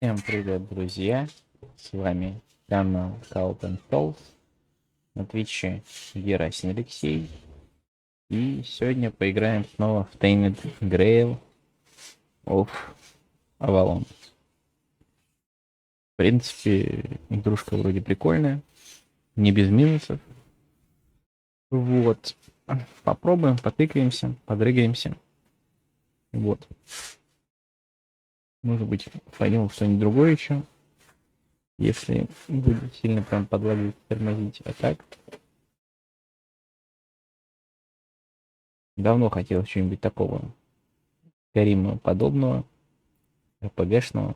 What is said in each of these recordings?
Всем привет, друзья! С вами канал Tainted. На Твиче Герасин Алексей. И сегодня поиграем снова в Tainted Grail of Avalon. В принципе, игрушка вроде прикольная. Не без минусов. Вот. Попробуем, потыкаемся, подрыгаемся. Вот. Может быть, пойдем в что-нибудь другое еще. Если будет сильно прям подлагивать, тормозить. А так... Давно хотел что-нибудь такого Кариму подобного, РПГшного.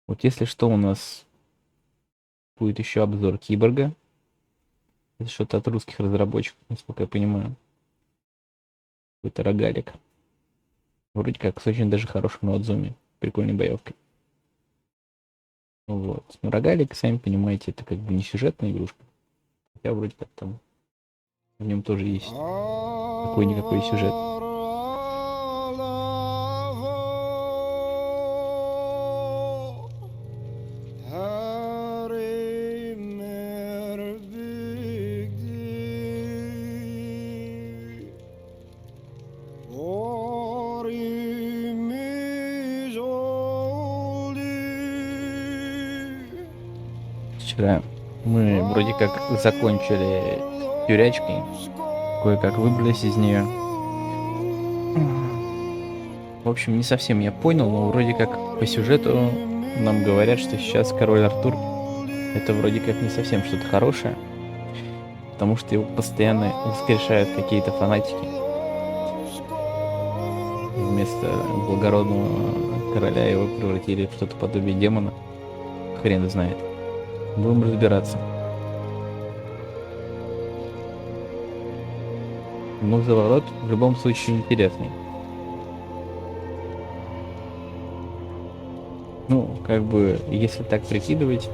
Вот если что, у нас будет еще обзор Киборга. Это что-то от русских разработчиков, насколько я понимаю. Какой-то рогалик. Вроде как с очень даже хорошим отзывами. Прикольной боевкой. Вот. Ну, рогалик, сами понимаете, это как бы не сюжетная игрушка. Хотя вроде как там в нем тоже есть какой-никакой сюжет. Вчера мы вроде как закончили тюрячкой, кое-как выбрались из нее. В общем, не совсем я понял, но вроде как по сюжету нам говорят, что сейчас король Артур это вроде как не совсем что-то хорошее, потому что его постоянно воскрешают какие-то фанатики. Вместо благородного короля его превратили в что-то подобие демона. Хрен знает. Будем разбираться. Но заворот в любом случае интересный. Ну, как бы, если так прикидывать,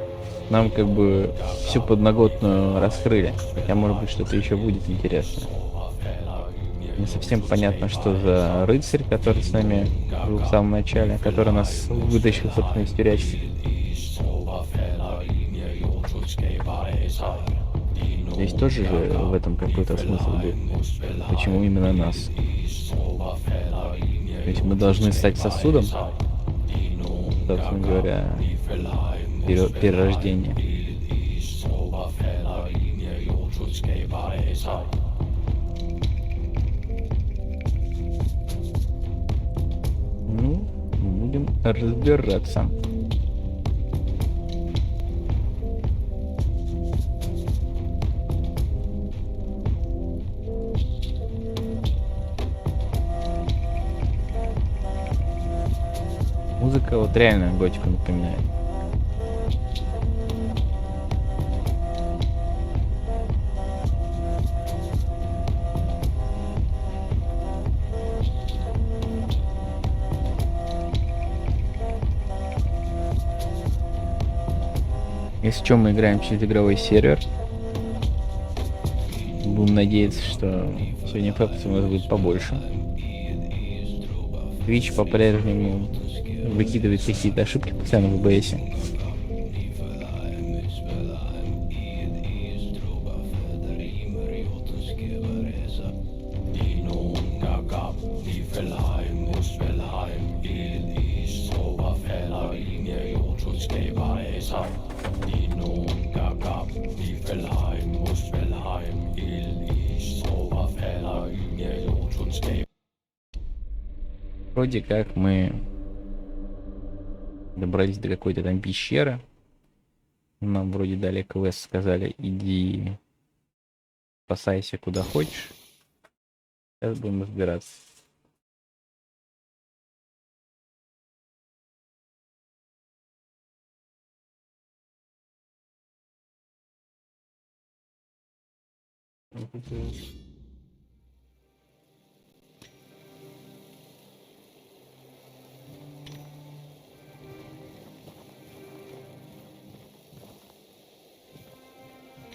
нам как бы всю подноготную раскрыли. Хотя, может быть, что-то еще будет интересное. Не совсем понятно, что за рыцарь, который с нами был в самом начале, который нас вытащил, собственно, из тюрячки. Здесь тоже же в этом какой-то смысл был. Почему именно нас? То есть мы должны стать сосудом, собственно говоря, перерождение. Ну, будем разбираться. Музыка вот реально готику напоминает. Если что, мы играем через игровой сервер. Будем надеяться, что сегодня фэпсов у нас будет побольше. Twitch по-прежнему выкидывает какие-то ошибки постоянно в ОБС. Вроде как мы добрались до какой-то там пещеры. Нам вроде дали квест, сказали, иди спасайся куда хочешь. Сейчас будем разбираться.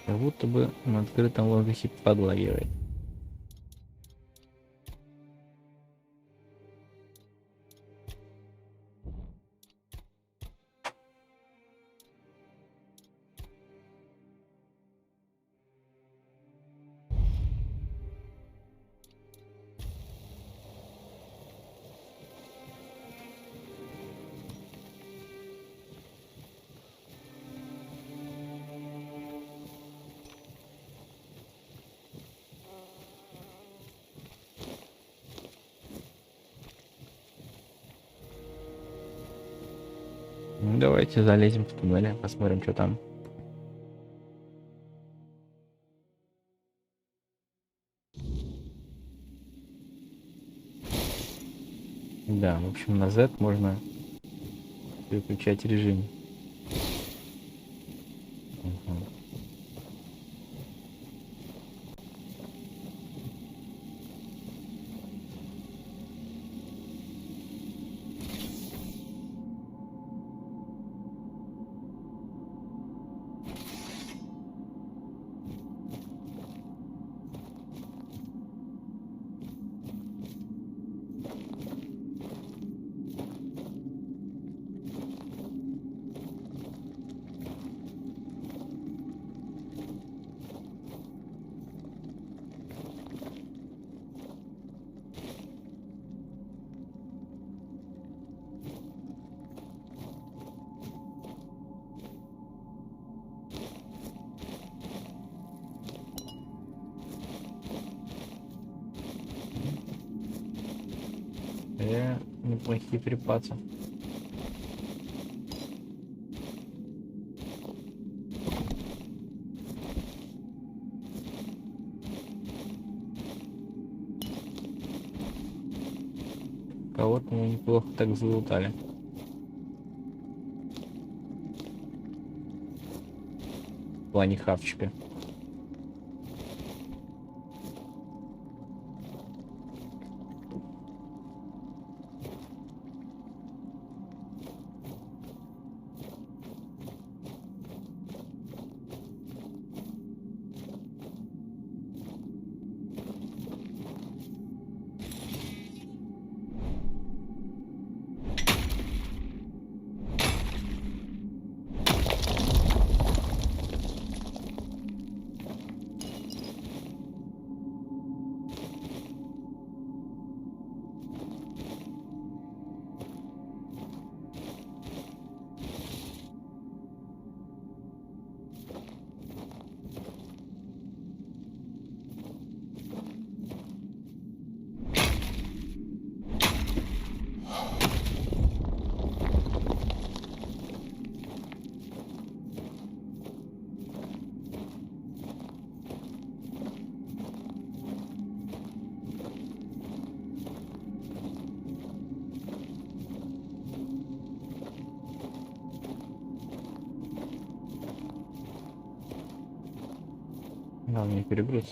Как будто бы на открытом воздухе подлагивает. Давайте залезем в туннель, посмотрим, что там. Да, в общем, на Z можно переключать режим. Угу. Неплохие припасы. Кого-то мы неплохо так залутали. В плане хавчика. Да, у меня перегруз.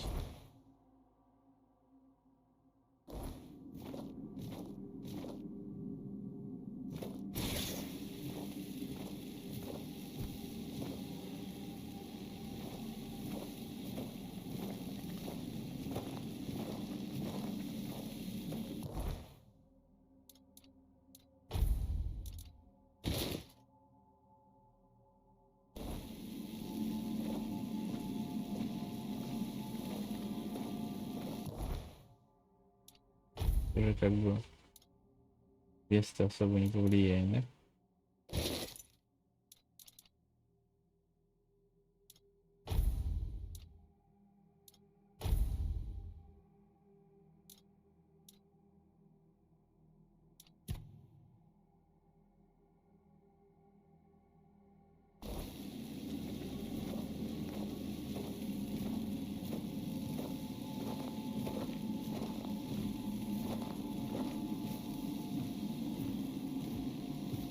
Уже как бы вес-то особо не повлияет, да?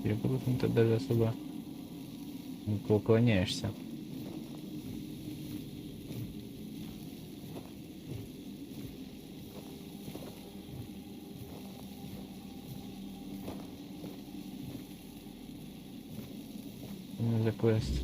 Перегрузом ты даже особо не уклоняешься. За квест.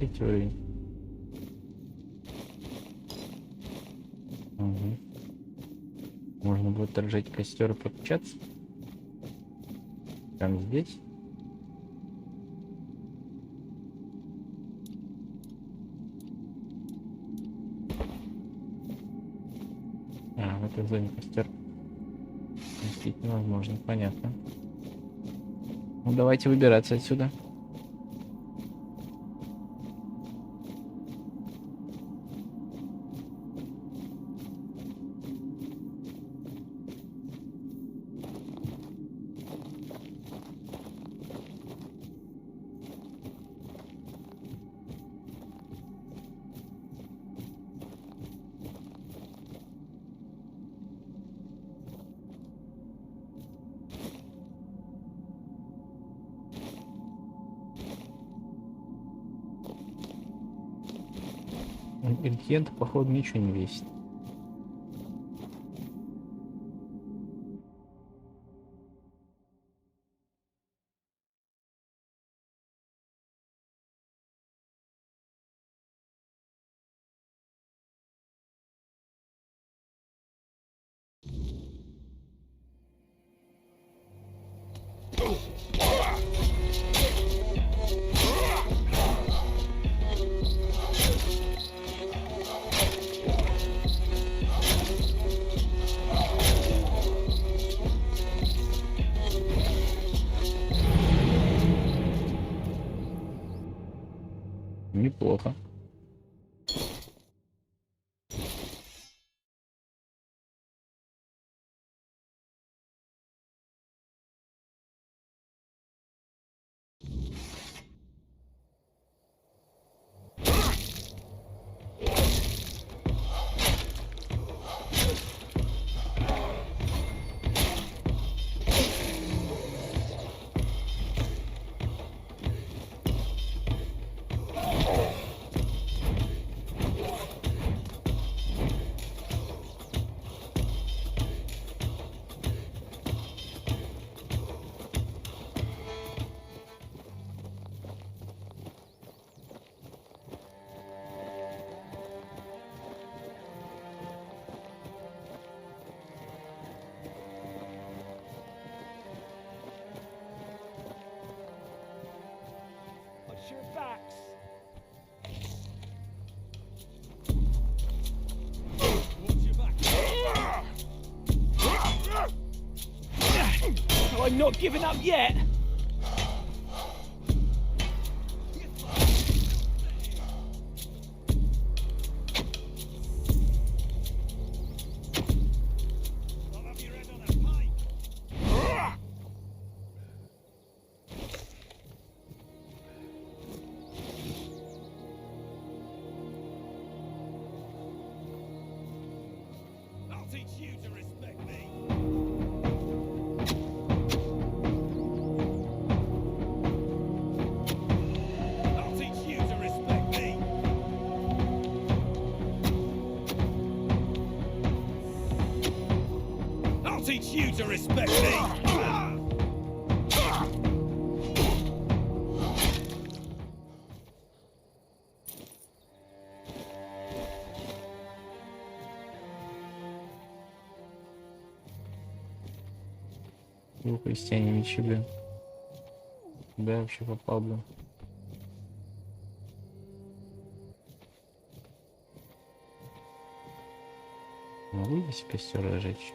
третий уровень. Угу. Можно будет разжечь костер и прокачаться. Там здесь. В этой зоне костер действительно возможно, понятно. Ну давайте выбираться отсюда. Ингредиент, походу, ничего не весит. Неплохо. I'm not giving up yet. I'll teach you to respect me. I'll teach you to respect me. I'll teach you to respect me. Ну, крестьяне ничего. Куда я вообще попал, блин? Могу здесь костер разжечь?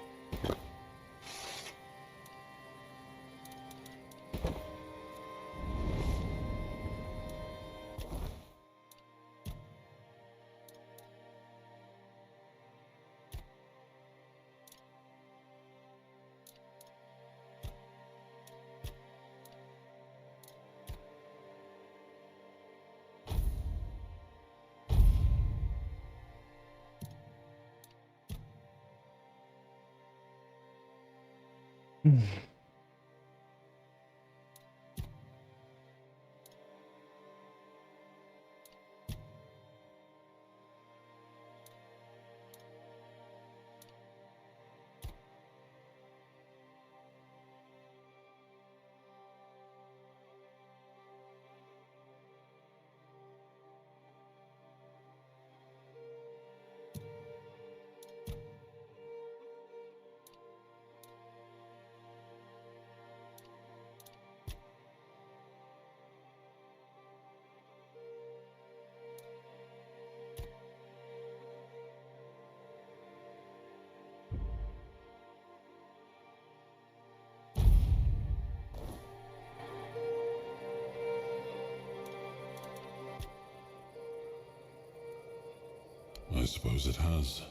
I suppose it has.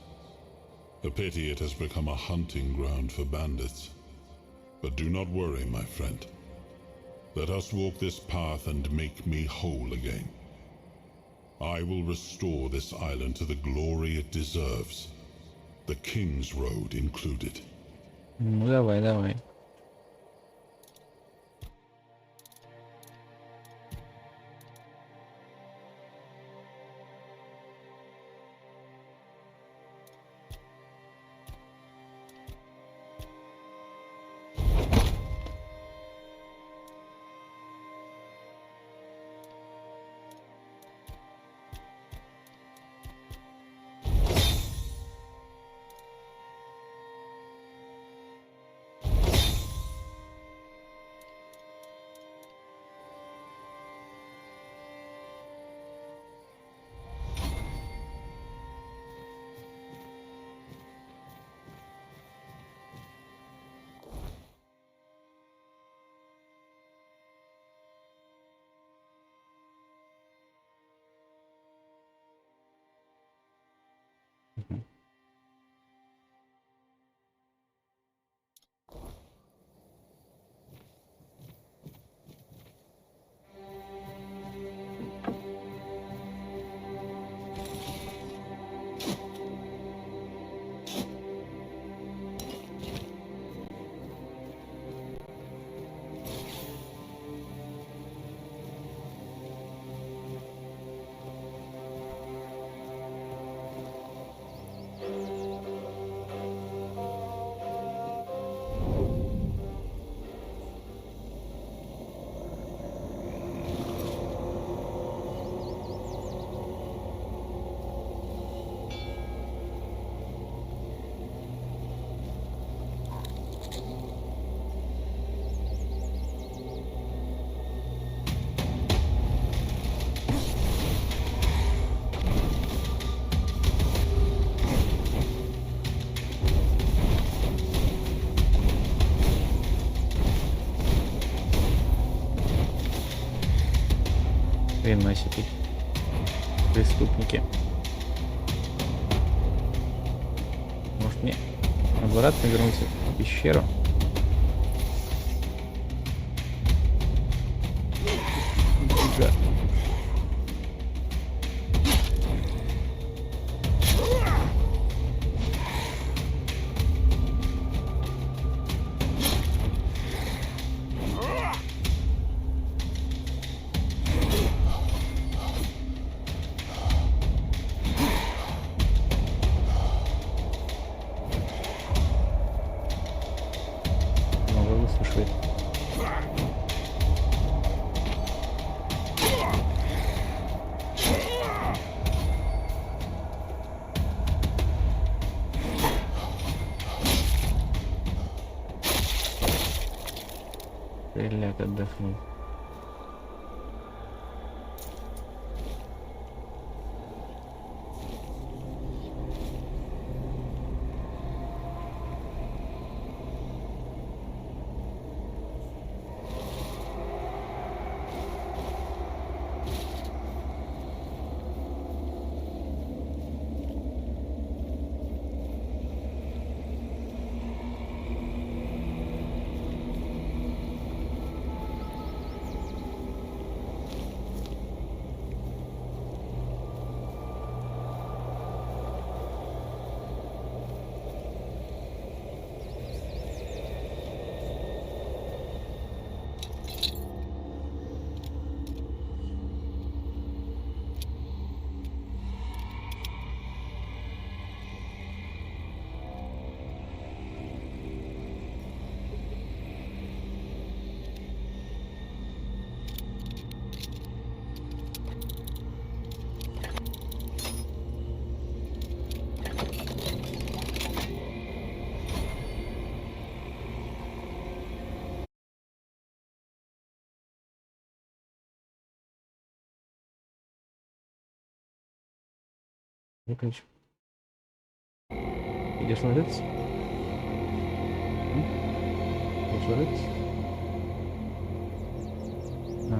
A pity it has become a hunting ground for bandits. But do not worry, my friend. Let us walk this path and make me whole again. I will restore this island to the glory it deserves. The King's Road included. Ну давай, давай. Хрена себе. Преступники. Может мне обратно вернуться в пещеру? Нифига. Ляг отдохнул. Ключ. Идешь ложиться? Идешь ложиться? А.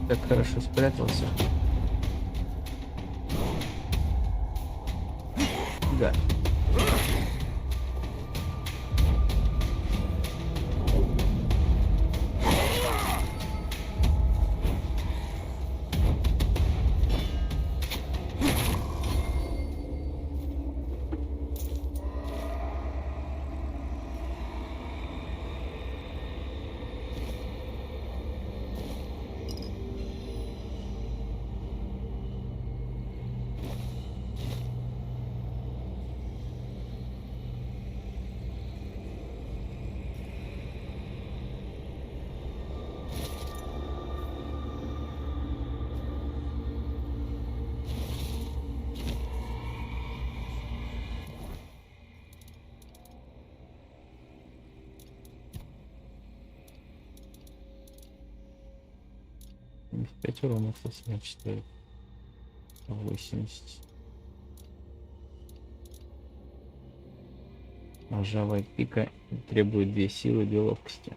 Так хорошо спрятался. Да. Пять урона, кстати, не читает. 80. Ржавая пика требует 2 силы, 2 ловкости.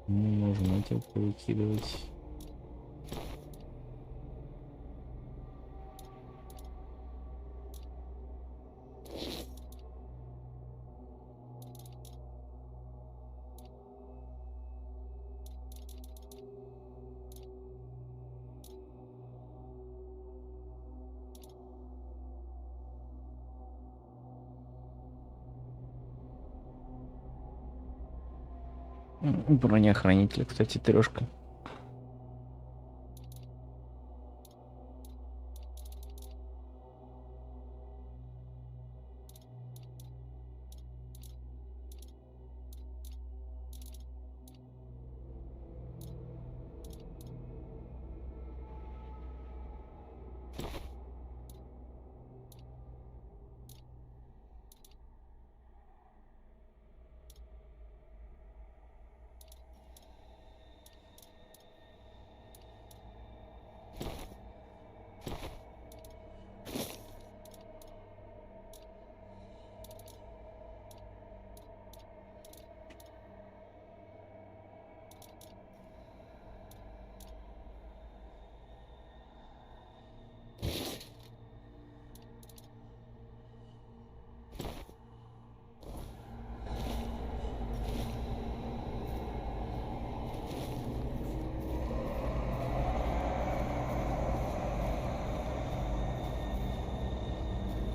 Можно этим выкидывать. Броня хранителя, кстати, трешка.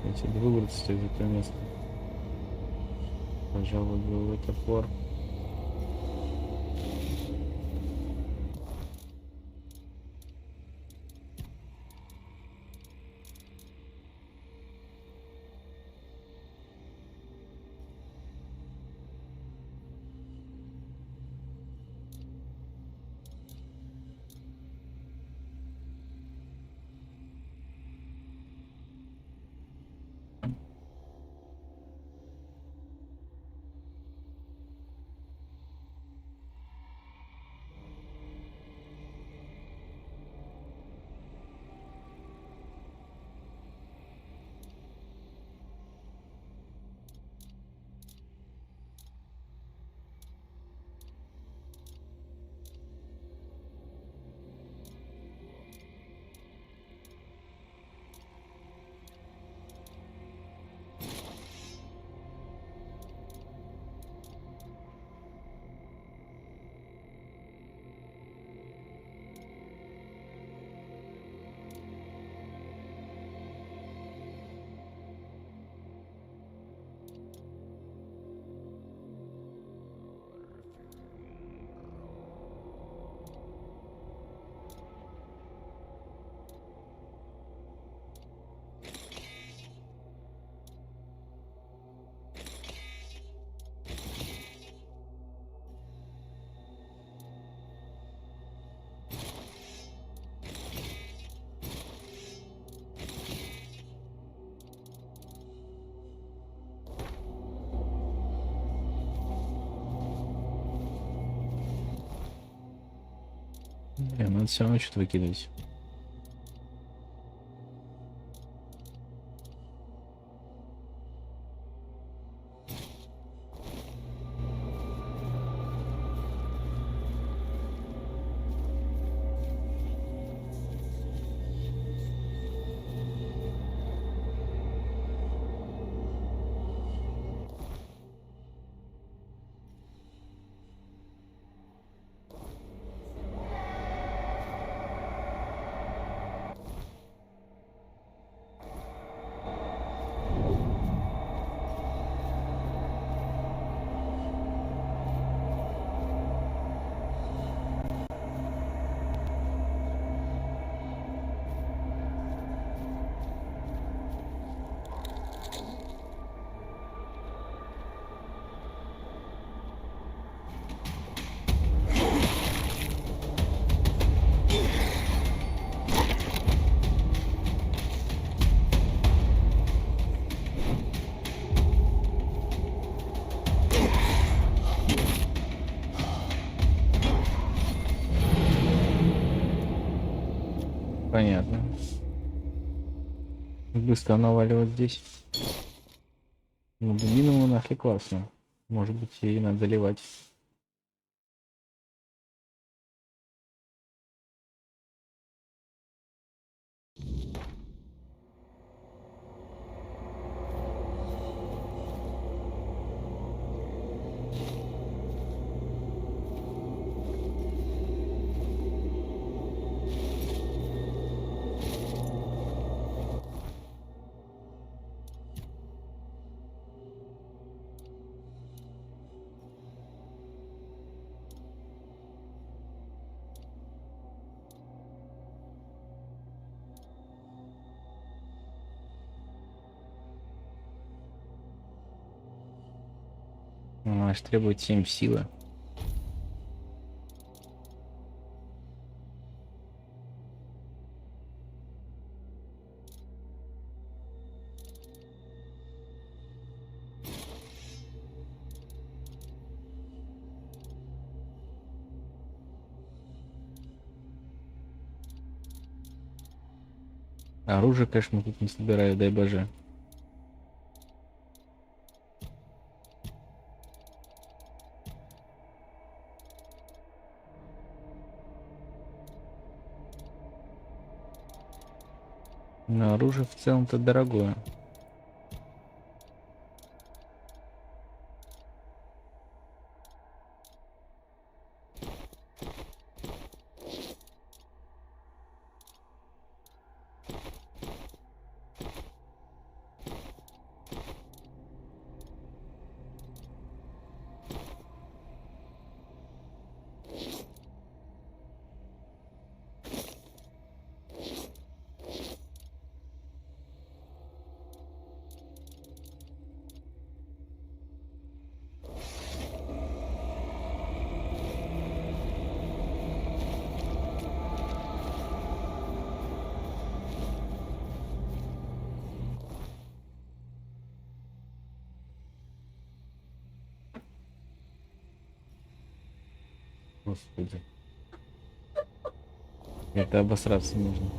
Хотите выбраться из этого места. Пожалуй, был топор. Надо все равно что-то выкидывать. Понятно. Быстро наваливать здесь. Ну, дубину мы нашли классно. Может быть, ей надо заливать. Аж требует 7 силы. Оружие, конечно, мы тут не собираю, дай боже. Но оружие в целом-то дорогое. Господи. Это обосраться нужно.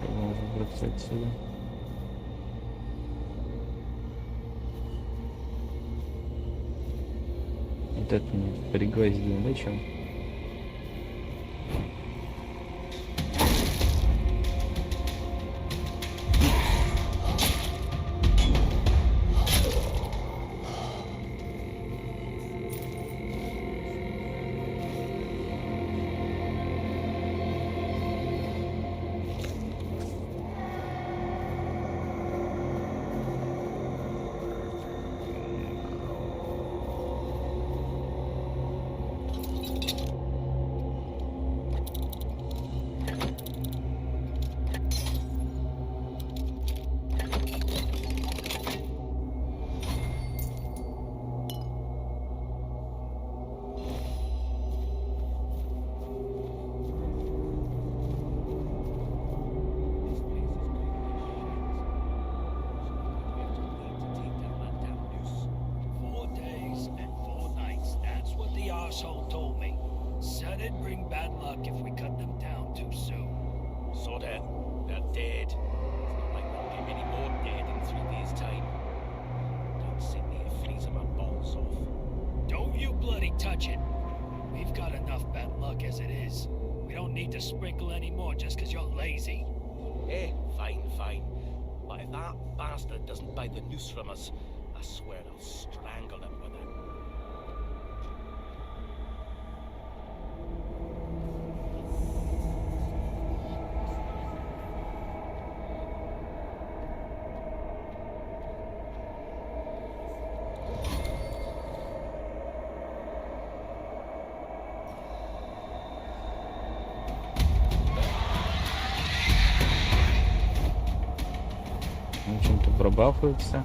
Можно выбраться отсюда. Вот это мне пригвоздил, да, чё? bad luck if we cut them down too soon. So then, they're dead. It's not like there'll be many more dead in 3 days' time. Don't send me to freezing my balls off. Don't you bloody touch it. We've got enough bad luck as it is. We don't need to sprinkle any more just because you're lazy. Eh, fine, fine. But if that bastard doesn't buy the noose from us, I swear I'll strangle him with it. Он чем-то пробафуется.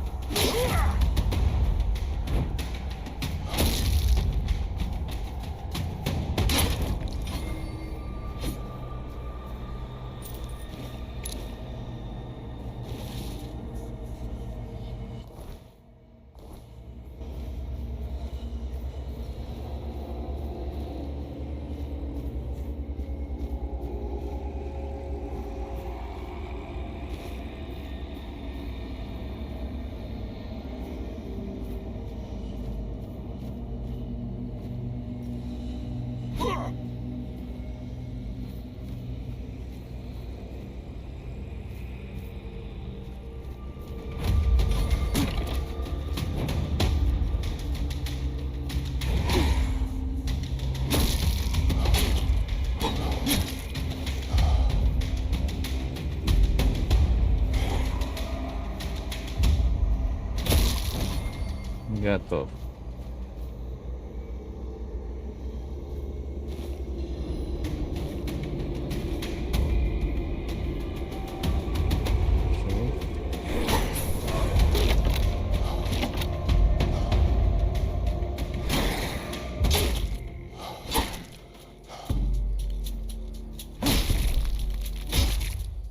Готов.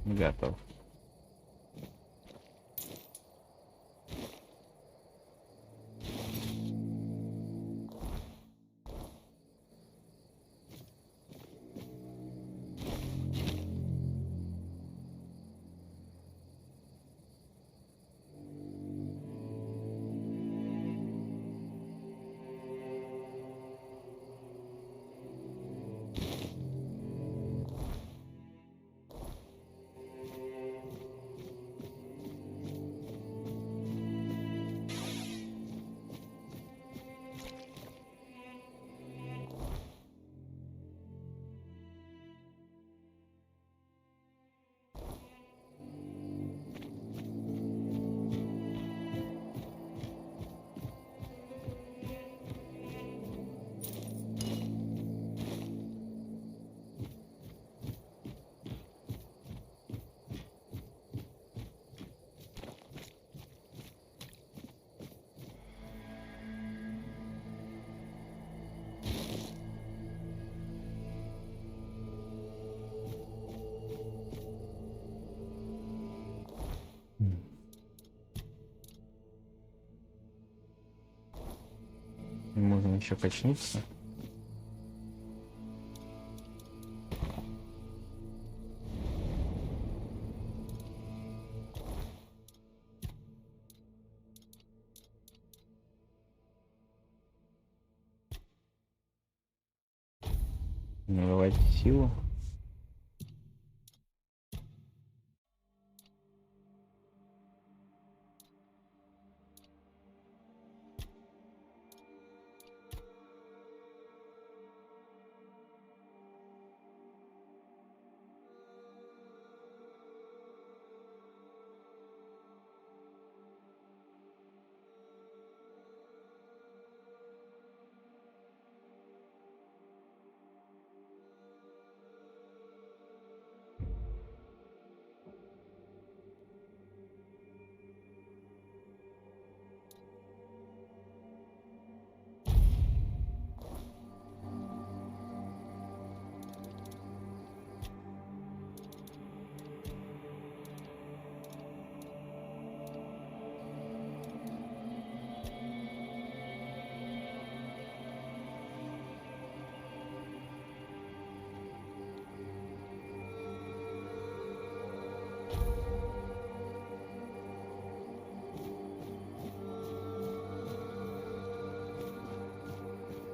Готов. Можно еще качнуться. Наливать силу.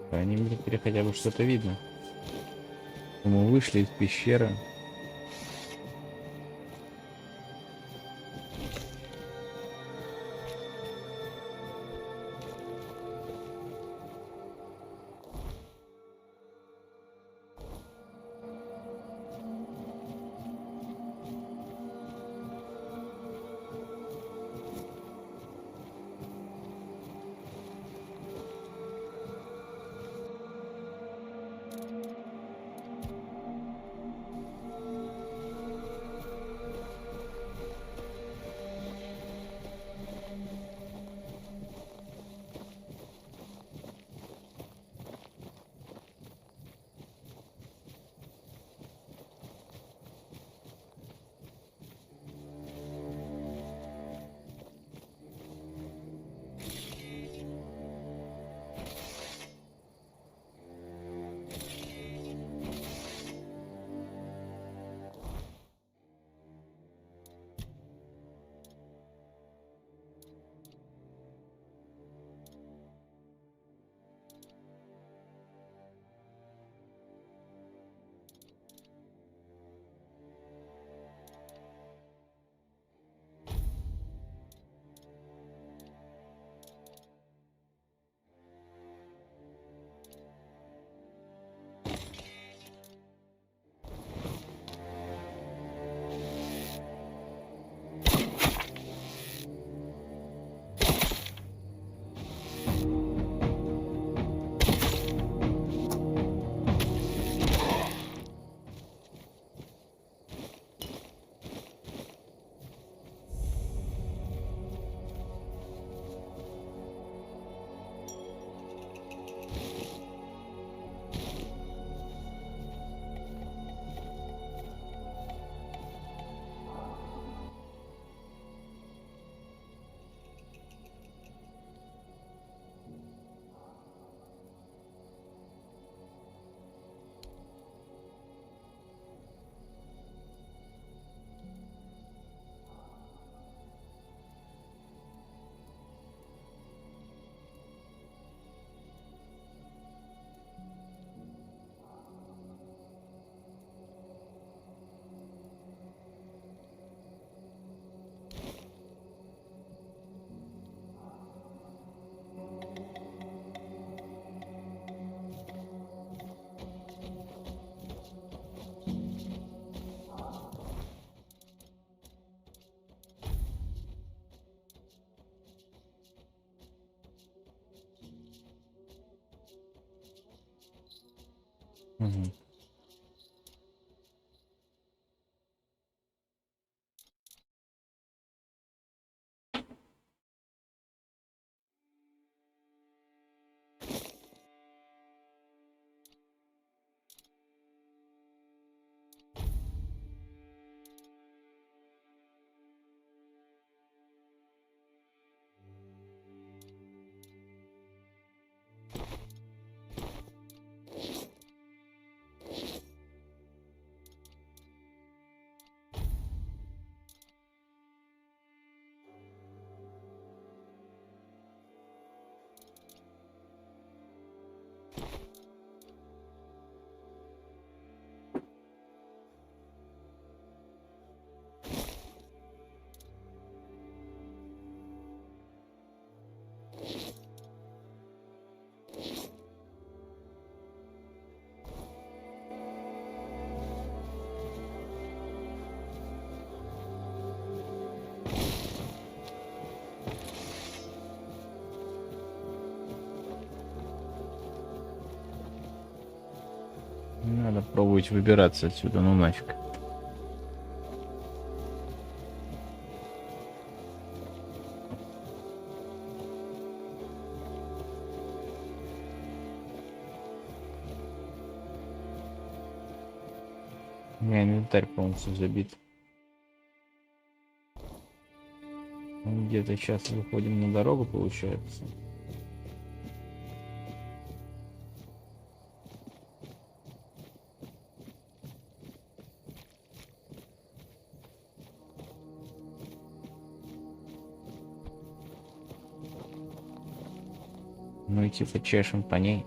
По крайней мере, теперь хотя бы что-то видно. Мы вышли из пещеры. Мгм. Надо пробовать выбираться отсюда, ну нафиг. У меня инвентарь полностью забит. Мы где-то сейчас выходим на дорогу, получается. Ну и типа чешем по ней.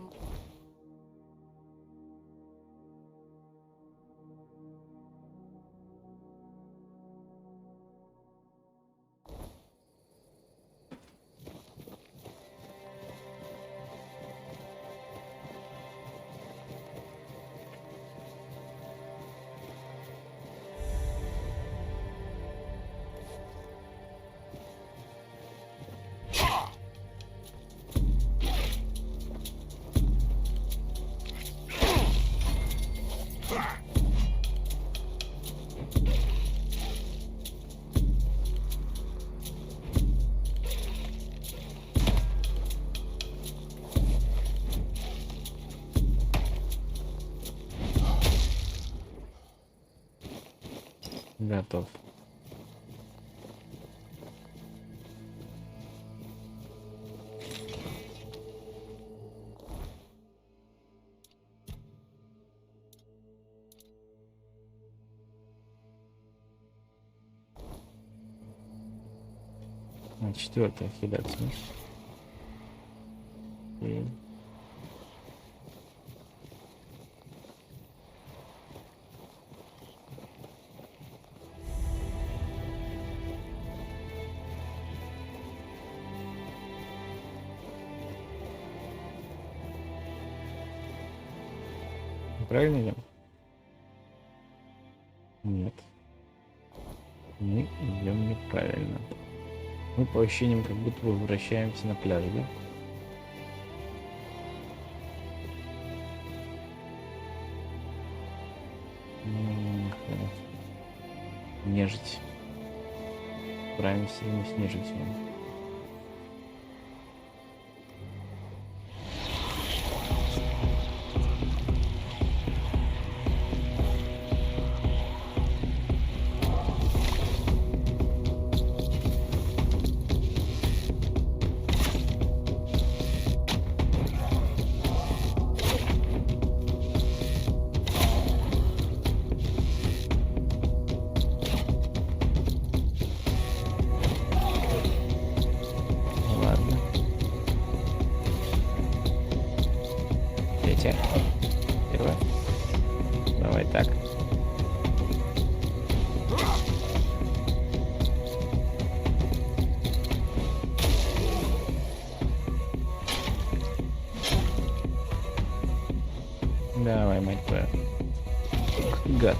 Готов. Четвертая хиляция. И... Правильно идем? Нет. Мы идем неправильно. Мы по ощущениям как будто бы возвращаемся на пляж, да? Нежить. Справимся ли мы с нежитью? Ладно. Третья. Первая. Давай так. Давай, мать твою. Гад.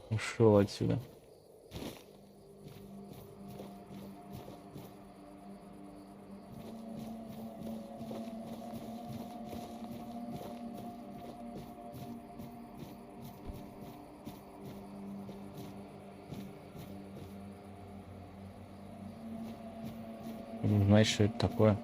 Ушел отсюда. Не знаешь, что это такое?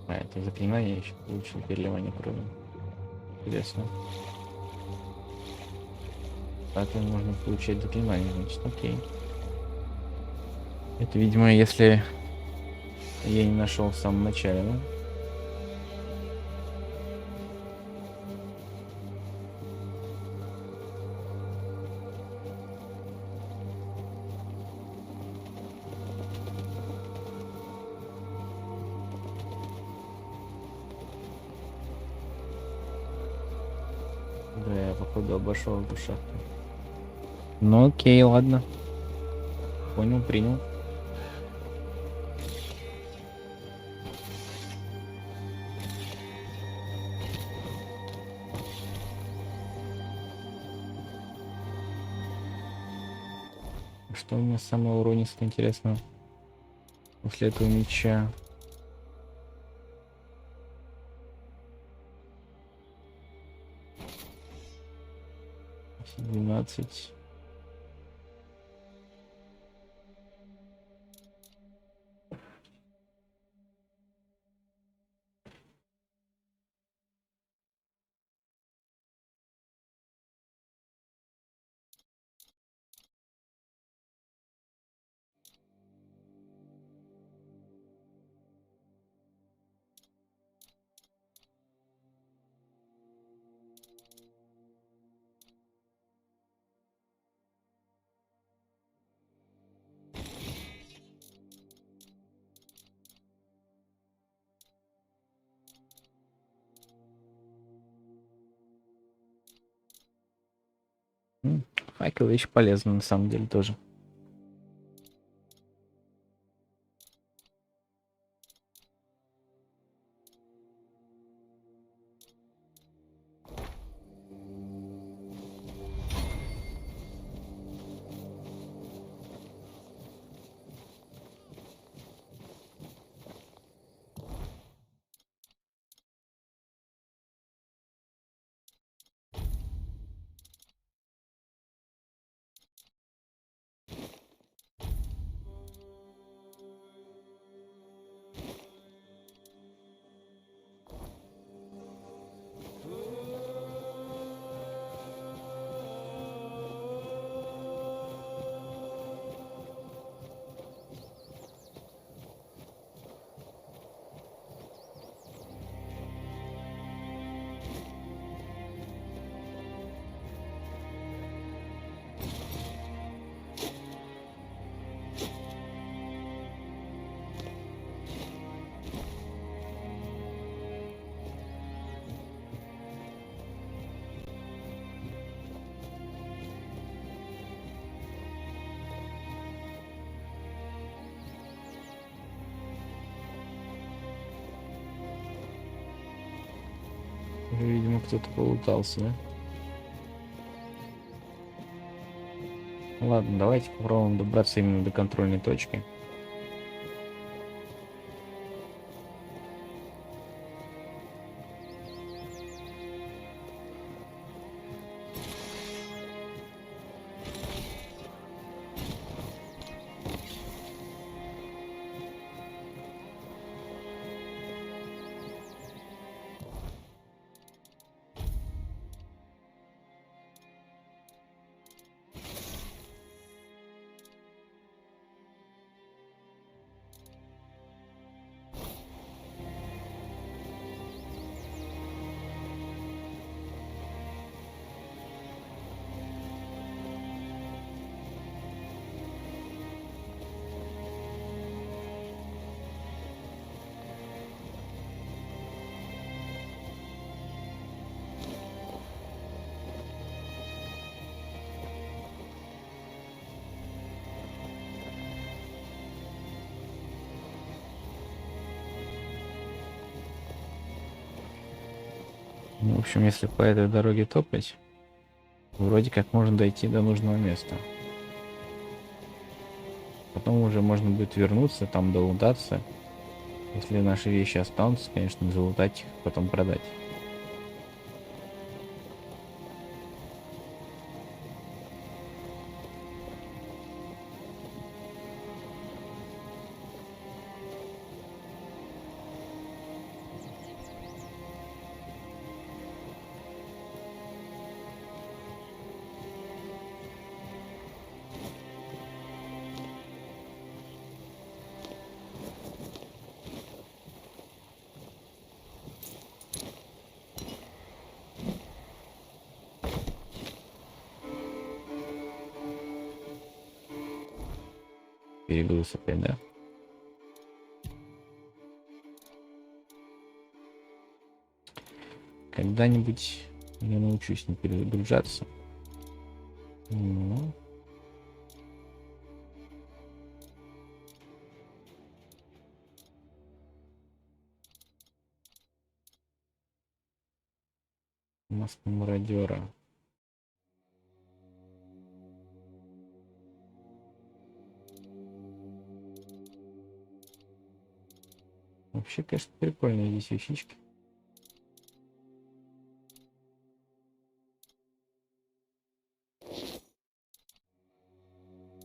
А, это заклинание еще получил переливание крови. Интересно. Так можно получать заклинание, значит, окей. Это, видимо, если я не нашел в самом начале, да? Да, я походу обошел эту шахту. Ну окей, ладно. Понял, принял. Что у меня самое уронистое, интересно, после этого меча? $12. Факел вещь полезна на самом деле тоже. Видимо, кто-то полутался, да? Ладно, давайте попробуем добраться именно до контрольной точки. Ну, в общем, если по этой дороге топать, вроде как можно дойти до нужного места. Потом уже можно будет вернуться, там долутаться. Если наши вещи останутся, конечно, залутать их, потом продать. Перегруз опять, да? Когда-нибудь я научусь не перегружаться. Ну. Маска мародера. Вообще, конечно, прикольные здесь вещички.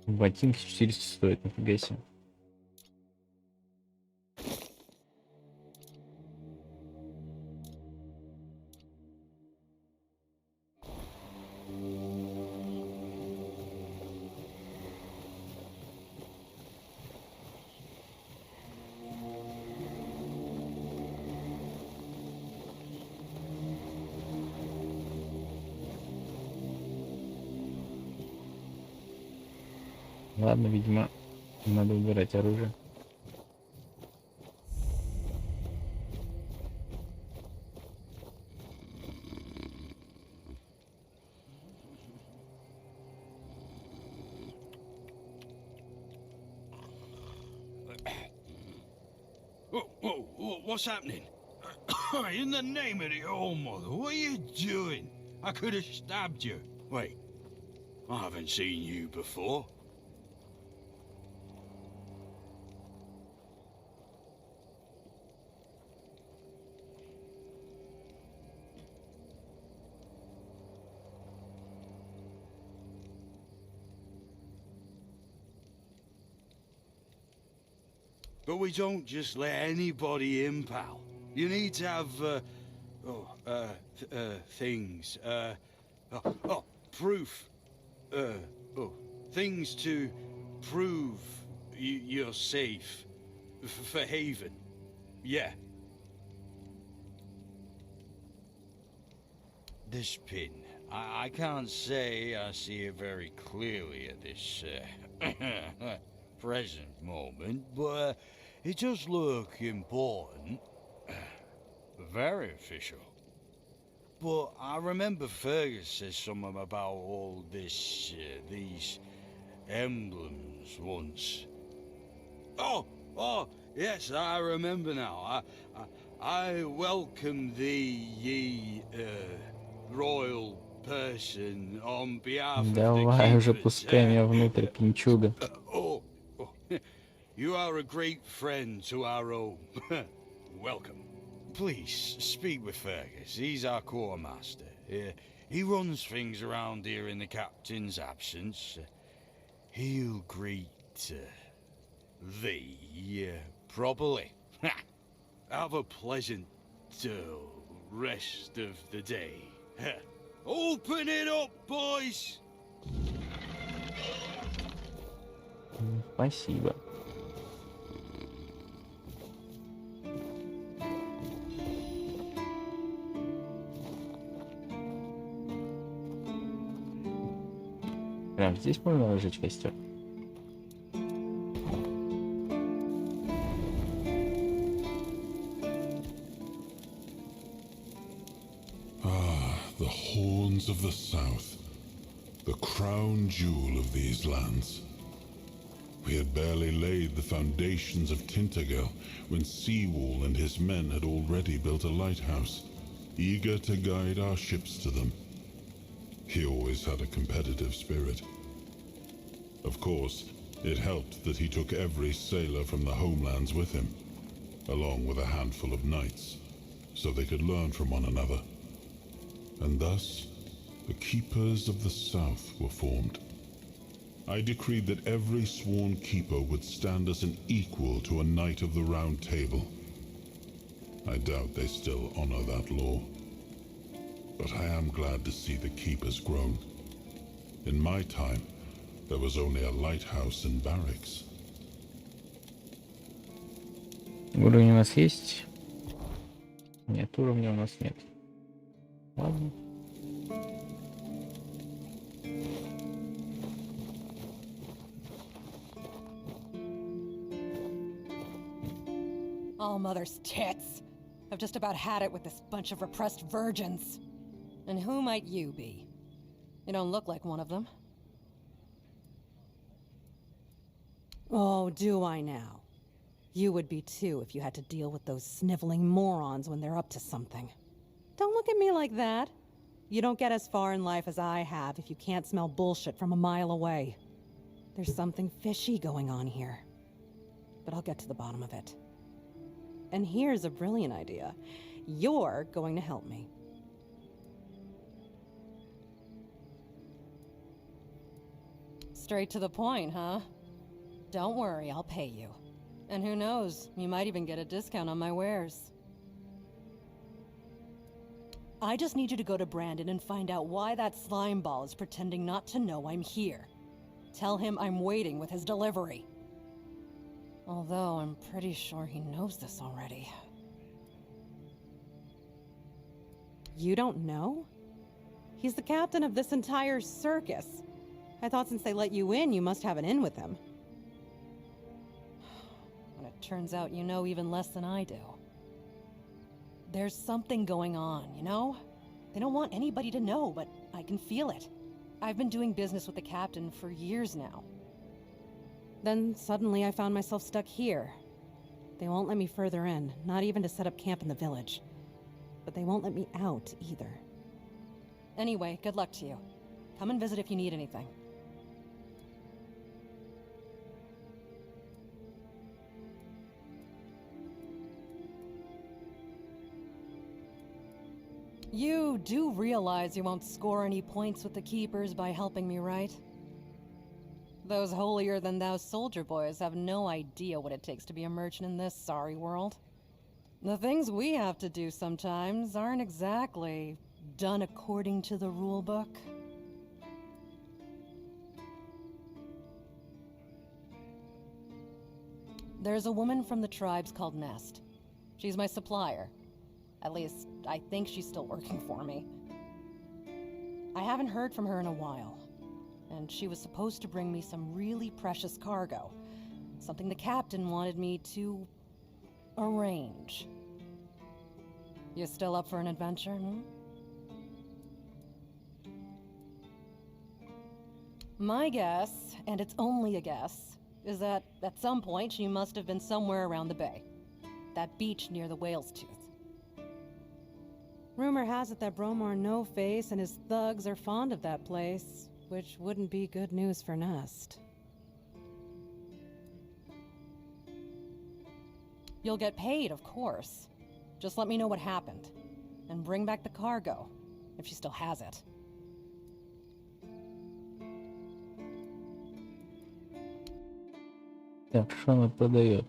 Ботинки 400 стоят, нифига себе. Ладно, видимо, надо выбирать оружие. What's happening? In the name of the old mother, what are you doing? I could have stabbed you. Wait, I haven't seen you before. But we don't just let anybody in, pal. You need to have, things, proof. Things to prove you're safe. For Haven. Yeah. This pin. I can't say I see it very clearly at this, present moment, but it does look important. Very official. But I remember Fergus said something about all this, these emblems once. Oh, yes, I remember now. I welcome thee, ye, royal person, on behalf of the Давай уже keepers. пускай меня внутрь, пинчуга. You are a great friend to our home. Welcome. Please, speak with Fergus. He's our quartermaster. He runs things around here in the captain's absence. He'll greet thee properly. Have a pleasant rest of the day. Open it up, boys! Спасибо. Прям здесь можно разжечь костер? The horns of the south, the crown jewel of these lands. We had barely laid the foundations of Tainted when Seawall and his men had already built a lighthouse, eager to guide our ships to them. He always had a competitive spirit. Of course, it helped that he took every sailor from the homelands with him, along with a handful of knights, so they could learn from one another. And thus, the Keepers of the South were formed. I decreed that every sworn keeper would stand as an equal to a Knight of the Round Table. I doubt they still honor that law. But I am glad to see the keepers grown. In my time, there was only a lighthouse and barracks. Уровень у нас есть? Нет, уровня у нас нет. Ладно. All mother's tits. I've just about had it with this bunch of repressed virgins. And who might you be? You don't look like one of them. Oh, do I now? You would be too if you had to deal with those sniveling morons when they're up to something. Don't look at me like that. You don't get as far in life as I have if you can't smell bullshit from a mile away. There's something fishy going on here. But I'll get to the bottom of it. And here's a brilliant idea. You're going to help me. Straight to the point, huh? Don't worry, I'll pay you. And who knows, you might even get a discount on my wares. I just need you to go to Brandon and find out why that slime ball is pretending not to know I'm here. Tell him I'm waiting with his delivery. Although I'm pretty sure he knows this already. You don't know? He's the captain of this entire circus. I thought since they let you in, you must have an in with him. And it turns out you know even less than I do. There's something going on, you know? They don't want anybody to know, but I can feel it. I've been doing business with the captain for years now. Then suddenly I found myself stuck here. They won't let me further in, not even to set up camp in the village. But they won't let me out either. Anyway, good luck to you. Come and visit if you need anything. You do realize you won't score any points with the Keepers by helping me, right? Those holier-than-thou soldier boys have no idea what it takes to be a merchant in this sorry world. The things we have to do sometimes aren't exactly done according to the rulebook. There's a woman from the tribes called Nest. She's my supplier. At least, I think she's still working for me. I haven't heard from her in a while, and she was supposed to bring me some really precious cargo. Something the captain wanted me to arrange. You still up for an adventure, hmm? My guess, and it's only a guess, is that at some point she must have been somewhere around the bay. That beach near the Whale's Tooth. Rumor has it that Bromar No-Face and his thugs are fond of that place, which wouldn't be good news for Nest. You'll get paid, of course. Just let me know what happened. And bring back the cargo, if she still has it. Так, что она продает?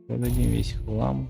Продадим весь хлам.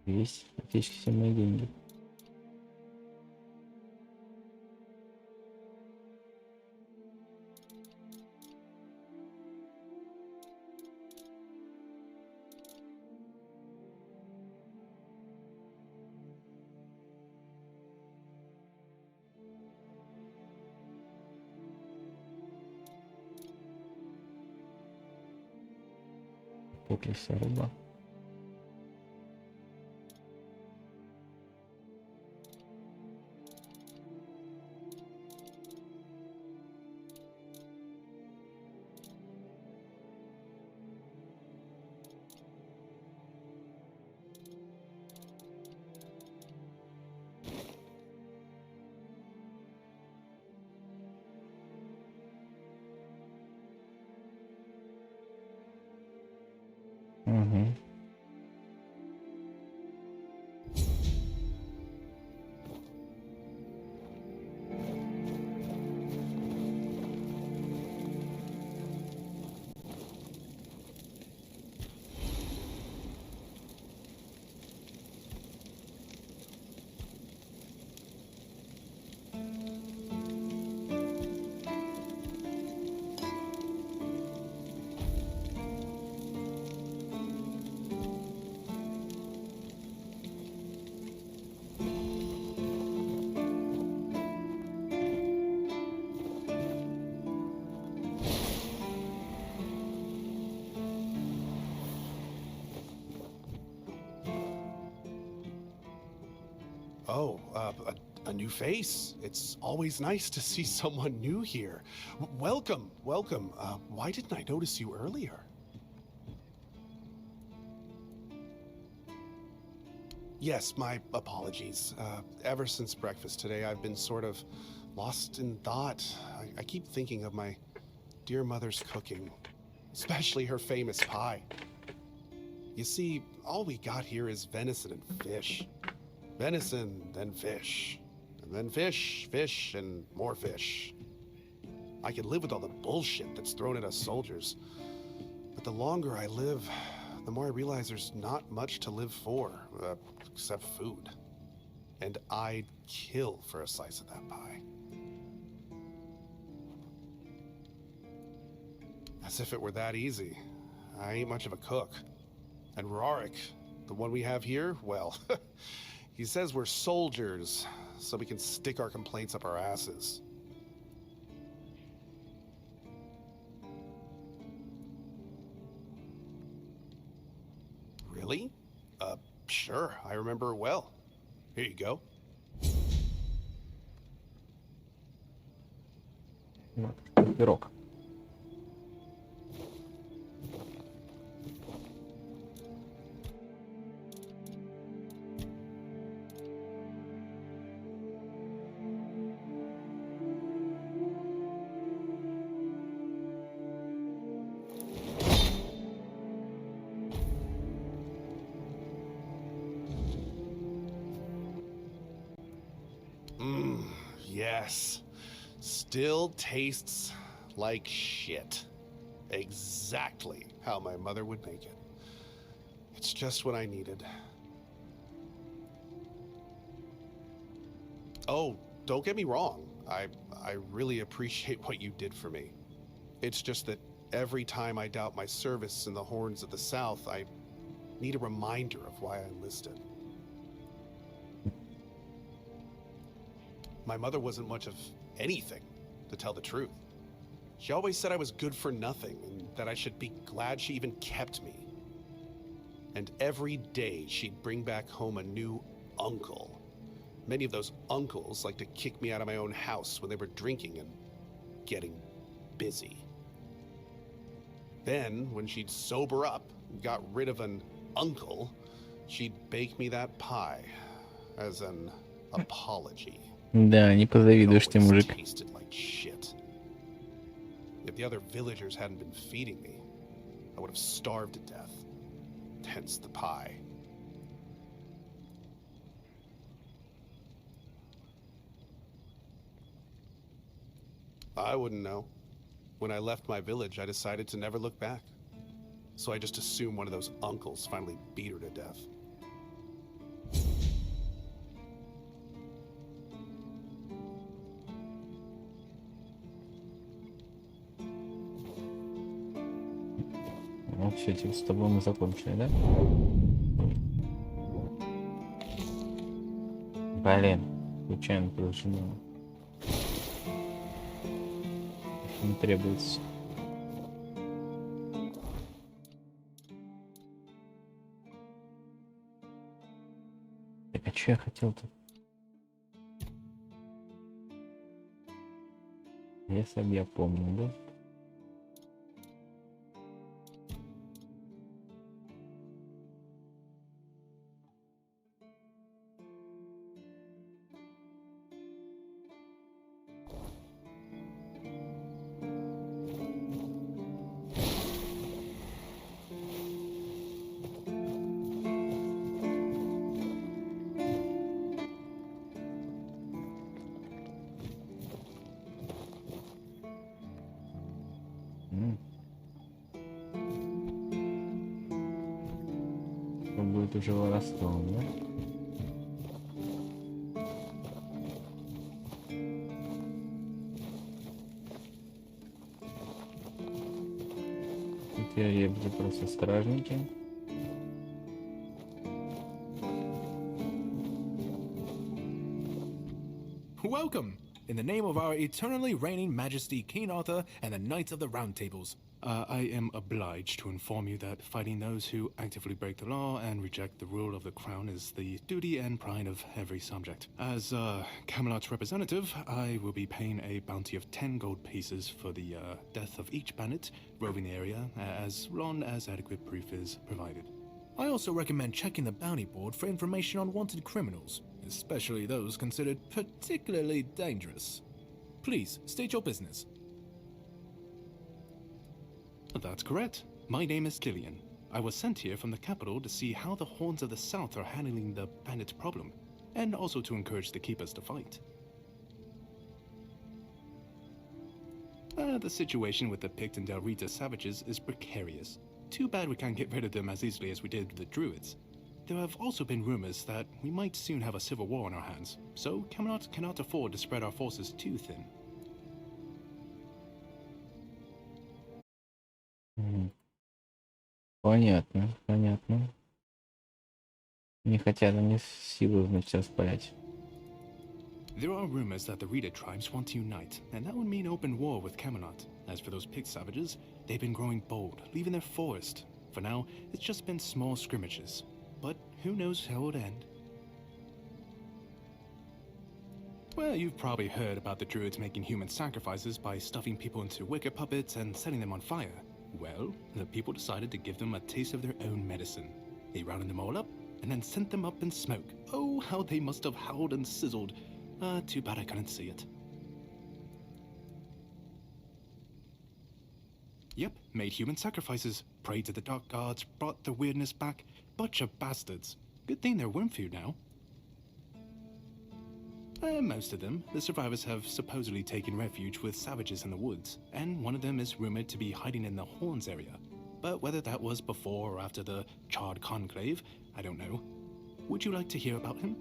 Весь, практически все мои деньги. Поклися рыба. Угу. Oh, a new face. It's always nice to see someone new here. Welcome, welcome. Why didn't I notice you earlier? Yes, my apologies. Ever since breakfast today, I've been sort of lost in thought. I keep thinking of my dear mother's cooking, especially her famous pie. You see, all we got here is venison and fish. Venison, then fish. And then fish, fish, and more fish. I could live with all the bullshit that's thrown at us soldiers. But the longer I live, the more I realize there's not much to live for, except food. And I'd kill for a slice of that pie. As if it were that easy. I ain't much of a cook. And Rorik, the one we have here, well, he says we're soldiers, so we can stick our complaints up our asses. Really? Sure, I remember it well. Here you go. Вот, пирог. Yes. Still tastes like shit. Exactly how my mother would make it. It's just what I needed. Oh, don't get me wrong. I really appreciate what you did for me. It's just that every time I doubt my service in the Horns of the South, I need a reminder of why I enlisted. My mother wasn't much of anything, to tell the truth. She always said I was good for nothing, and that I should be glad she even kept me. And every day she'd bring back home a new uncle. Many of those uncles like to kick me out of my own house when they were drinking and getting busy. Then, when she'd sober up and got rid of an uncle, she'd bake me that pie as an apology. Да, не позавидуешь ты, Always мужик. tasted like shit. If the other villagers hadn't been feeding me, I would have starved to death. Hence the pie. I wouldn't know. When I left my village, I decided to never look back. So I just assumed one of those uncles finally beat her to death. Ну все, типа, с тобой мы закончили, да? Блин, случайно произошло. Не требуется. Так, а что я хотел-то? Если бы я помнил, да? Будет уже воровством, да? Теперь я буду просто стражники. Welcome! In the name of our eternally reigning Majesty King Arthur and the Knights of the Round Tables. I am obliged to inform you that fighting those who actively break the law and reject the rule of the crown is the duty and pride of every subject. As Camelot's representative, I will be paying a bounty of 10 gold pieces for the death of each bandit roving the area, as long as adequate proof is provided. I also recommend checking the bounty board for information on wanted criminals, especially those considered particularly dangerous. Please, state your business. That's correct. My name is Killian. I was sent here from the capital to see how the Horns of the South are handling the bandit problem, and also to encourage the keepers to fight. The situation with the Pict and Del Rita savages is precarious. Too bad we can't get rid of them as easily as we did the Druids. There have also been rumors that we might soon have a civil war on our hands, so Camelot cannot afford to spread our forces too thin. Понятно, понятно. Не хотят они силу, значит, распалять. There are rumors that the Rita tribes want to unite, and that would mean open war with Camelot. As for those Pict savages, they've been growing bold, leaving their forest. For now, it's just been small scrimmages. But who knows how it would end. Well, you've probably heard about the Druids making human sacrifices by stuffing people into wicker puppets and setting them on fire. Well, the people decided to give them a taste of their own medicine. They rounded them all up, and then sent them up in smoke. Oh, how they must have howled and sizzled. Too bad I couldn't see it. Yep, made human sacrifices, prayed to the dark gods, brought the weirdness back. Bunch of bastards. Good thing they're worm food now. Most of them, the survivors have supposedly taken refuge with savages in the woods, and one of them is rumored to be hiding in the Horns area. But whether that was before or after the Charred Conclave, I don't know. Would you like to hear about him?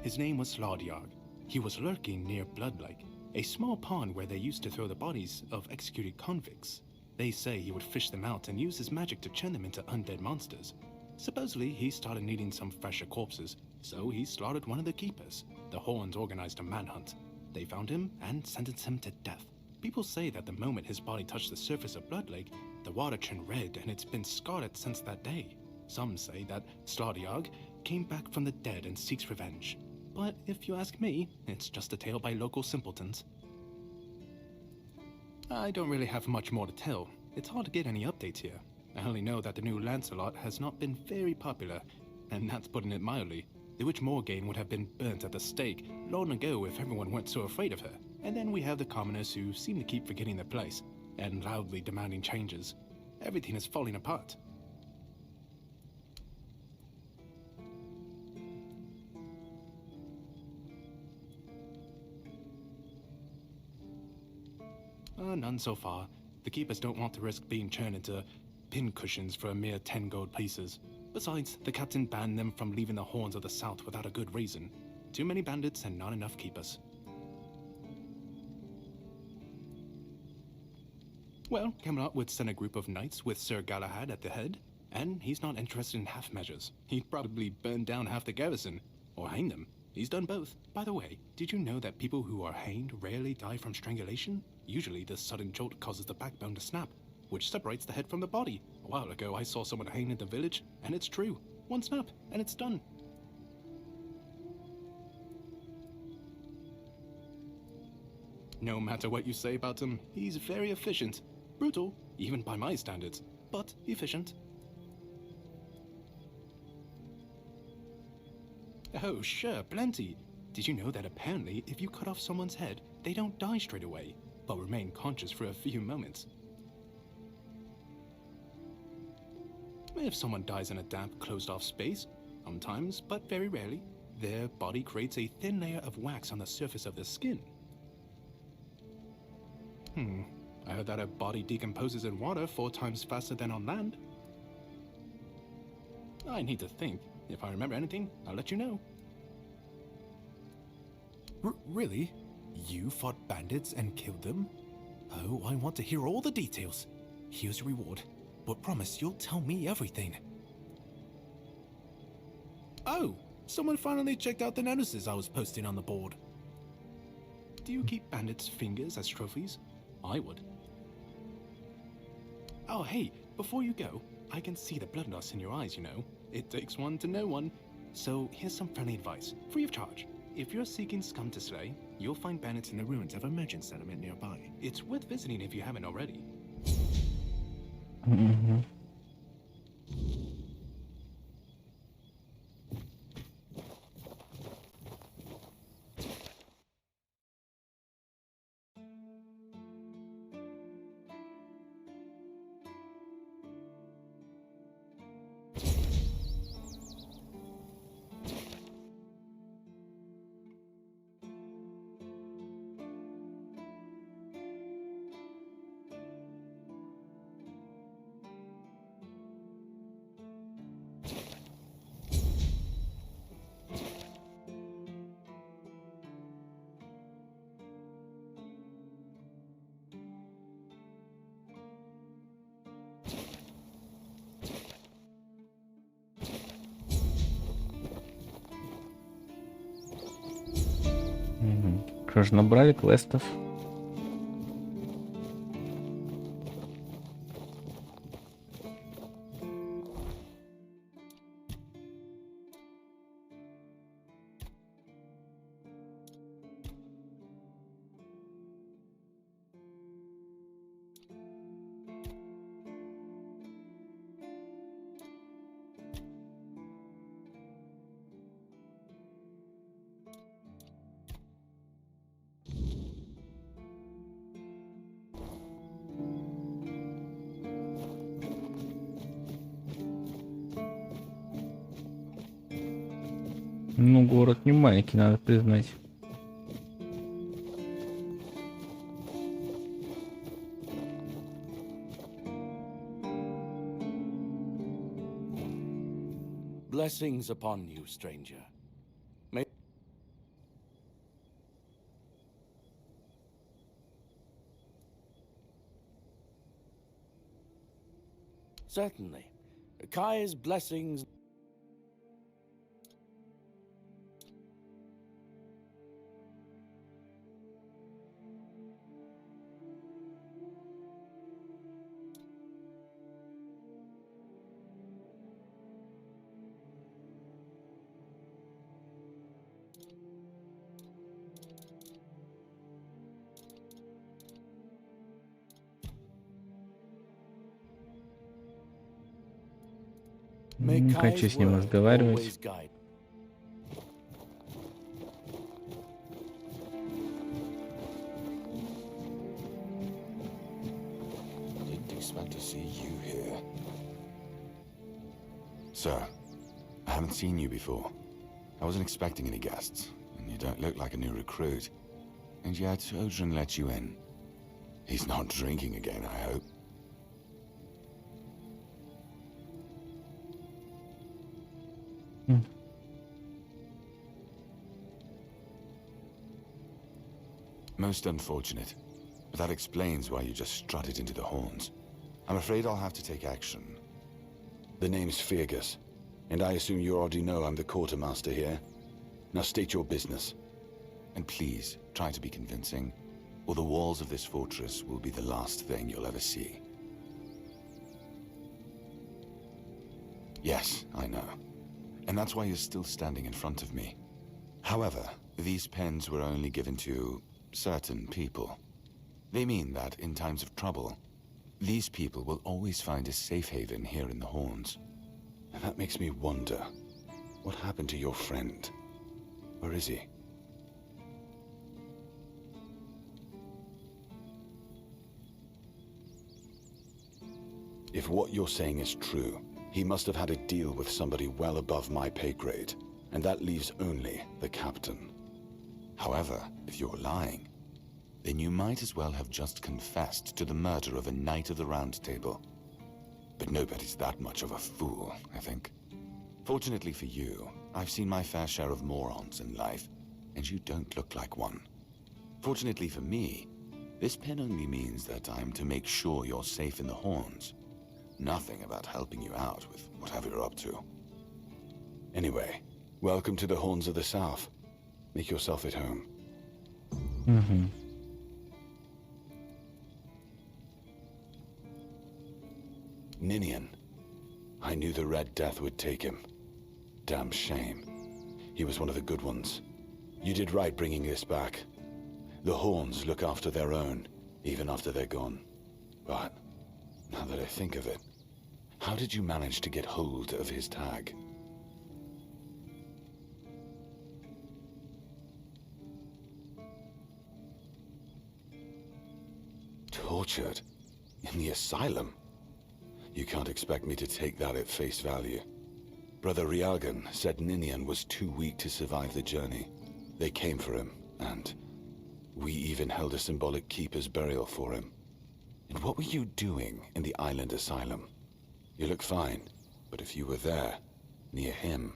His name was Slaudyarg. He was lurking near Blood Lake, a small pond where they used to throw the bodies of executed convicts. They say he would fish them out and use his magic to turn them into undead monsters. Supposedly, he started needing some fresher corpses, so he slaughtered one of the keepers. The Horns organized a manhunt. They found him and sentenced him to death. People say that the moment his body touched the surface of Blood Lake, the the water turned red and it's been scarred since that day. Some say that Slaughterjag came back from the dead and seeks revenge. But if you ask me, it's just a tale by local simpletons. I don't really have much more to tell. It's hard to get any updates here. I only know that the new Lancelot has not been very popular, and that's putting it mildly. The Witch Morgaine would have been burnt at the stake long ago if everyone weren't so afraid of her. And then we have the commoners who seem to keep forgetting their place, and loudly demanding changes. Everything is falling apart. None so far. The keepers don't want to risk being turned into pincushions for a mere 10 gold pieces. Besides, the captain banned them from leaving the Horns of the South without a good reason. Too many bandits and not enough keepers. Well, Camelot would send a group of knights with Sir Galahad at the head, and he's not interested in half measures. He'd probably burn down half the garrison, or hang them. He's done both. By the way, did you know that people who are hanged rarely die from strangulation? Usually the sudden jolt causes the backbone to snap, which separates the head from the body. A while ago I saw someone hanged in the village, and it's true. One snap, and it's done. No matter what you say about him, he's very efficient. Brutal, even by my standards, but efficient. Oh, sure, plenty. Did you know that apparently if you cut off someone's head, they don't die straight away, but remain conscious for a few moments? If someone dies in a damp, closed-off space, sometimes, but very rarely, their body creates a thin layer of wax on the surface of the skin. I heard that a body decomposes in water 4 times faster than on land. I need to think. If I remember anything, I'll let you know. Really? You fought bandits and killed them? Oh, I want to hear all the details. Here's your reward, but promise you'll tell me everything. Oh, someone finally checked out the notices I was posting on the board. Do you keep bandits' fingers as trophies? I would. Oh, hey, before you go, I can see the bloodlust in your eyes, you know. It takes one to know one. So here's some friendly advice, free of charge. If you're seeking scum to slay, you'll find bandits in the ruins of a merchant settlement nearby. It's worth visiting if you haven't already. Что ж, набрали квестов. Ну, город не маленький, надо признать. Blessings upon you, stranger. May Certainly. Kai's blessings. May Не Kai's хочу с ним word разговаривать. always guide. Didn't expect to see you here. Sir, I haven't seen you before. I wasn't expecting any guests, and you don't look like a new recruit. And yet, Odrin let you in. He's not drinking again, I hope. Most unfortunate. But that explains why you just strutted into the horns. I'm afraid I'll have to take action. The name's Fergus, and I assume you already know I'm the quartermaster here. Now state your business. And please, try to be convincing, or the walls of this fortress will be the last thing you'll ever see. Yes, I know. And that's why you're still standing in front of me. However, these pens were only given to certain people. They mean that in times of trouble, these people will always find a safe haven here in the Horns. And that makes me wonder, what happened to your friend? Where is he? If what you're saying is true, he must have had a deal with somebody well above my pay grade, and that leaves only the captain. However, if you're lying, then you might as well have just confessed to the murder of a Knight of the Round Table. But nobody's that much of a fool, I think. Fortunately for you, I've seen my fair share of morons in life, and you don't look like one. Fortunately for me, this pen only means that I'm to make sure you're safe in the Horns. Nothing about helping you out with whatever you're up to. Anyway, welcome to the Horns of the South. Make yourself at home. Ninian. I knew the Red Death would take him. Damn shame. He was one of the good ones. You did right bringing this back. The Horns look after their own, even after they're gone. But, now that I think of it, how did you manage to get hold of his tag? Tortured? In the asylum? You can't expect me to take that at face value. Brother Riagan said Ninian was too weak to survive the journey. They came for him, and we even held a symbolic keeper's burial for him. And what were you doing in the island asylum? You look fine, but if you were there, near him...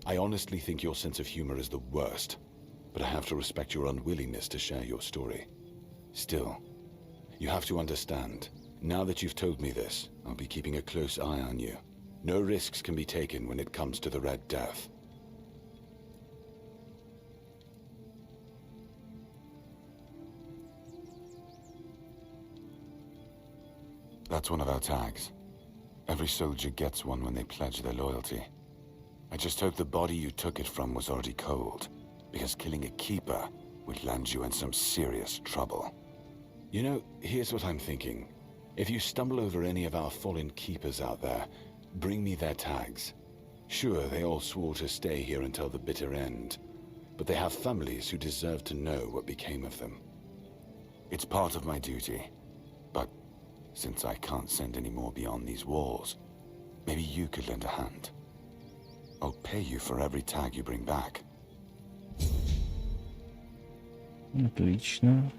I honestly think your sense of humor is the worst, but I have to respect your unwillingness to share your story. Still, you have to understand, now that you've told me this, I'll be keeping a close eye on you. No risks can be taken when it comes to the Red Death. That's one of our tags. Every soldier gets one when they pledge their loyalty. I just hope the body you took it from was already cold, because killing a keeper would land you in some serious trouble. You know, here's what I'm thinking. If you stumble over any of our fallen keepers out there, bring me their tags. Sure, they all swore to stay here until the bitter end, but they have families who deserve to know what became of them. It's part of my duty, but since I can't send any more beyond these walls, maybe you could lend a hand. I'll pay you for every tag you bring back. Отлично.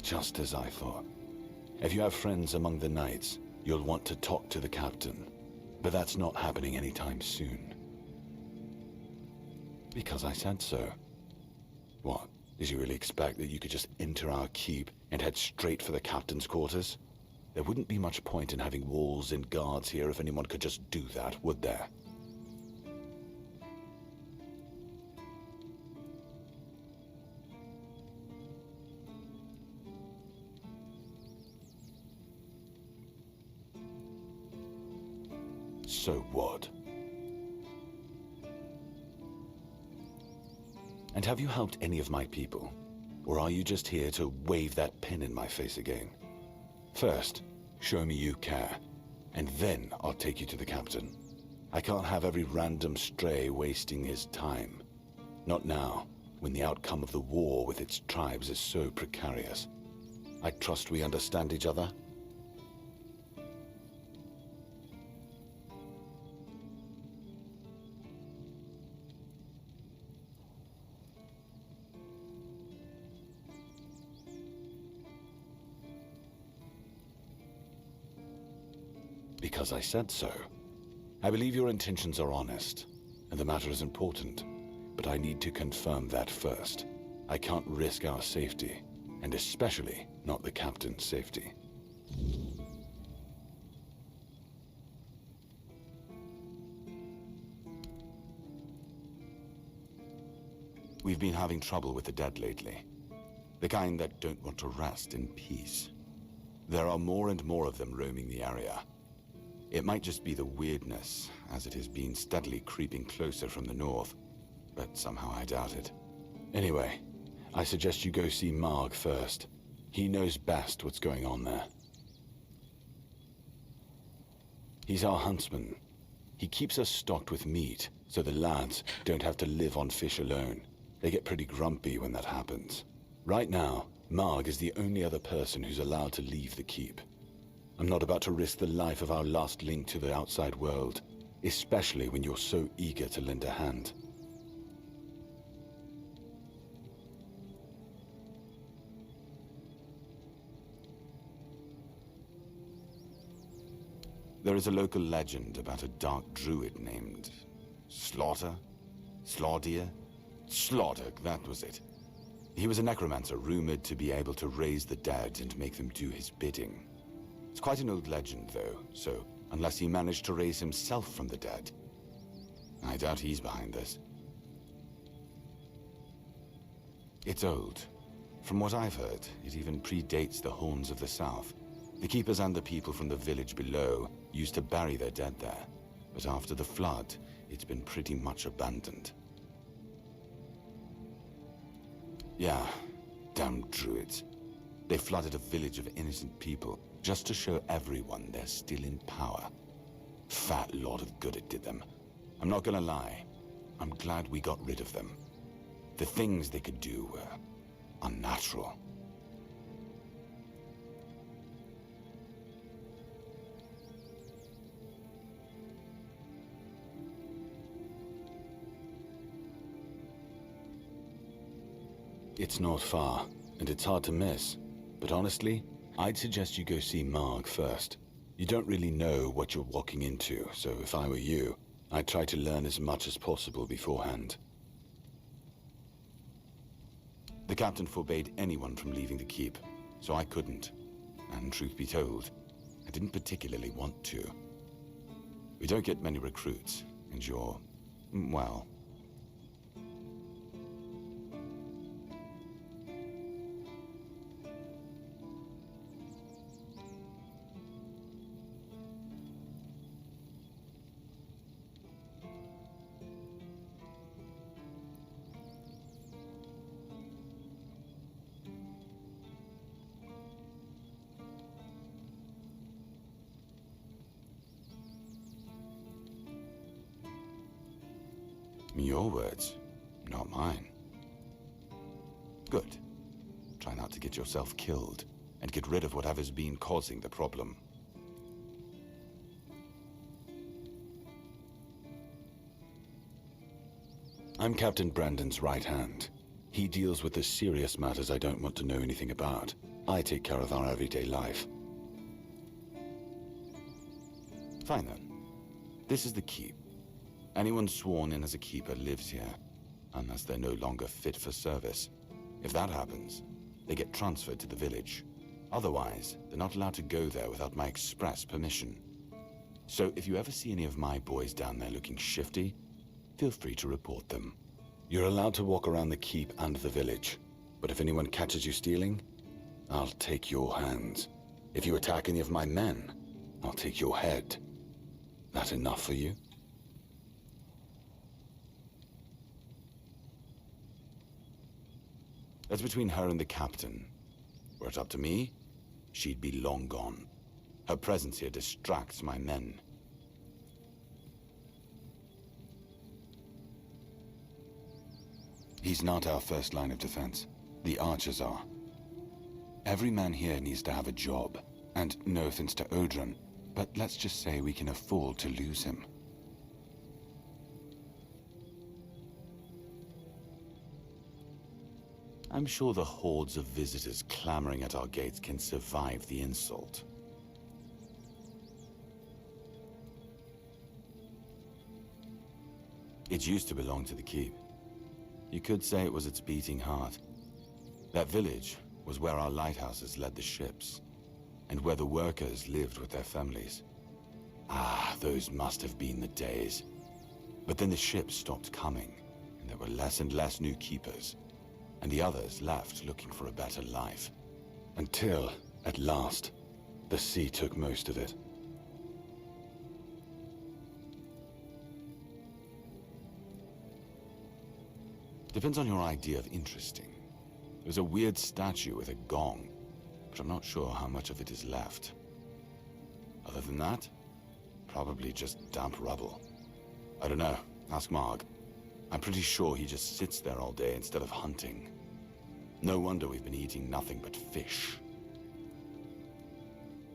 Just as I thought. If you have friends among the knights, you'll want to talk to the captain. But that's not happening anytime soon. Because I said so. What? Did you really expect that you could just enter our keep and head straight for the captain's quarters? There wouldn't be much point in having walls and guards here if anyone could just do that, would there? So what? And have you helped any of my people? Or are you just here to wave that pen in my face again? First, show me you care, and then I'll take you to the captain. I can't have every random stray wasting his time. Not now, when the outcome of the war with its tribes is so precarious. I trust we understand each other? Because I said so. I believe your intentions are honest, and the matter is important, but I need to confirm that first. I can't risk our safety, and especially not the captain's safety. We've been having trouble with the dead lately. The kind that don't want to rest in peace. There are more and more of them roaming the area. It might just be the weirdness, as it has been steadily creeping closer from the north, but somehow I doubt it. Anyway, I suggest you go see Marg first. He knows best what's going on there. He's our huntsman. He keeps us stocked with meat, so the lads don't have to live on fish alone. They get pretty grumpy when that happens. Right now, Marg is the only other person who's allowed to leave the keep. I'm not about to risk the life of our last link to the outside world, especially when you're so eager to lend a hand. There is a local legend about a dark druid named Slaughter? Slaughter, that was it. He was a necromancer rumored to be able to raise the dead and make them do his bidding. It's quite an old legend, though, so unless he managed to raise himself from the dead, I doubt he's behind this. It's old. From what I've heard, it even predates the Horns of the South. The keepers and the people from the village below used to bury their dead there, but after the flood, it's been pretty much abandoned. Yeah, damn druids. They flooded a village of innocent people just to show everyone they're still in power. Fat lot of good it did them. I'm not gonna lie, I'm glad we got rid of them. The things they could do were unnatural. It's not far, and it's hard to miss. But honestly, I'd suggest you go see Marg first. You don't really know what you're walking into, so if I were you, I'd try to learn as much as possible beforehand. The captain forbade anyone from leaving the keep, so I couldn't. And truth be told, I didn't particularly want to. We don't get many recruits, and you're, well... Your words, not mine. Good. Try not to get yourself killed, and get rid of whatever's been causing the problem. I'm Captain Brandon's right hand. He deals with the serious matters I don't want to know anything about. I take care of our everyday life. Fine then. This is the keep. Anyone sworn in as a keeper lives here, unless they're no longer fit for service. If that happens, they get transferred to the village. Otherwise, they're not allowed to go there without my express permission. So if you ever see any of my boys down there looking shifty, feel free to report them. You're allowed to walk around the keep and the village, but if anyone catches you stealing, I'll take your hands. If you attack any of my men, I'll take your head. That enough for you? That's between her and the captain. Were it up to me, she'd be long gone. Her presence here distracts my men. He's not our first line of defense. The archers are. Every man here needs to have a job. And no offense to Odrin, but let's just say we can afford to lose him. I'm sure the hordes of visitors clamoring at our gates can survive the insult. It used to belong to the keep. You could say it was its beating heart. That village was where our lighthouses led the ships, and where the workers lived with their families. Ah, those must have been the days. But then the ships stopped coming, and there were less and less new keepers, and the others left looking for a better life. Until, at last, the sea took most of it. Depends on your idea of interesting. There's a weird statue with a gong, but I'm not sure how much of it is left. Other than that, probably just damp rubble. I don't know, ask Marg. I'm pretty sure he just sits there all day instead of hunting. No wonder we've been eating nothing but fish.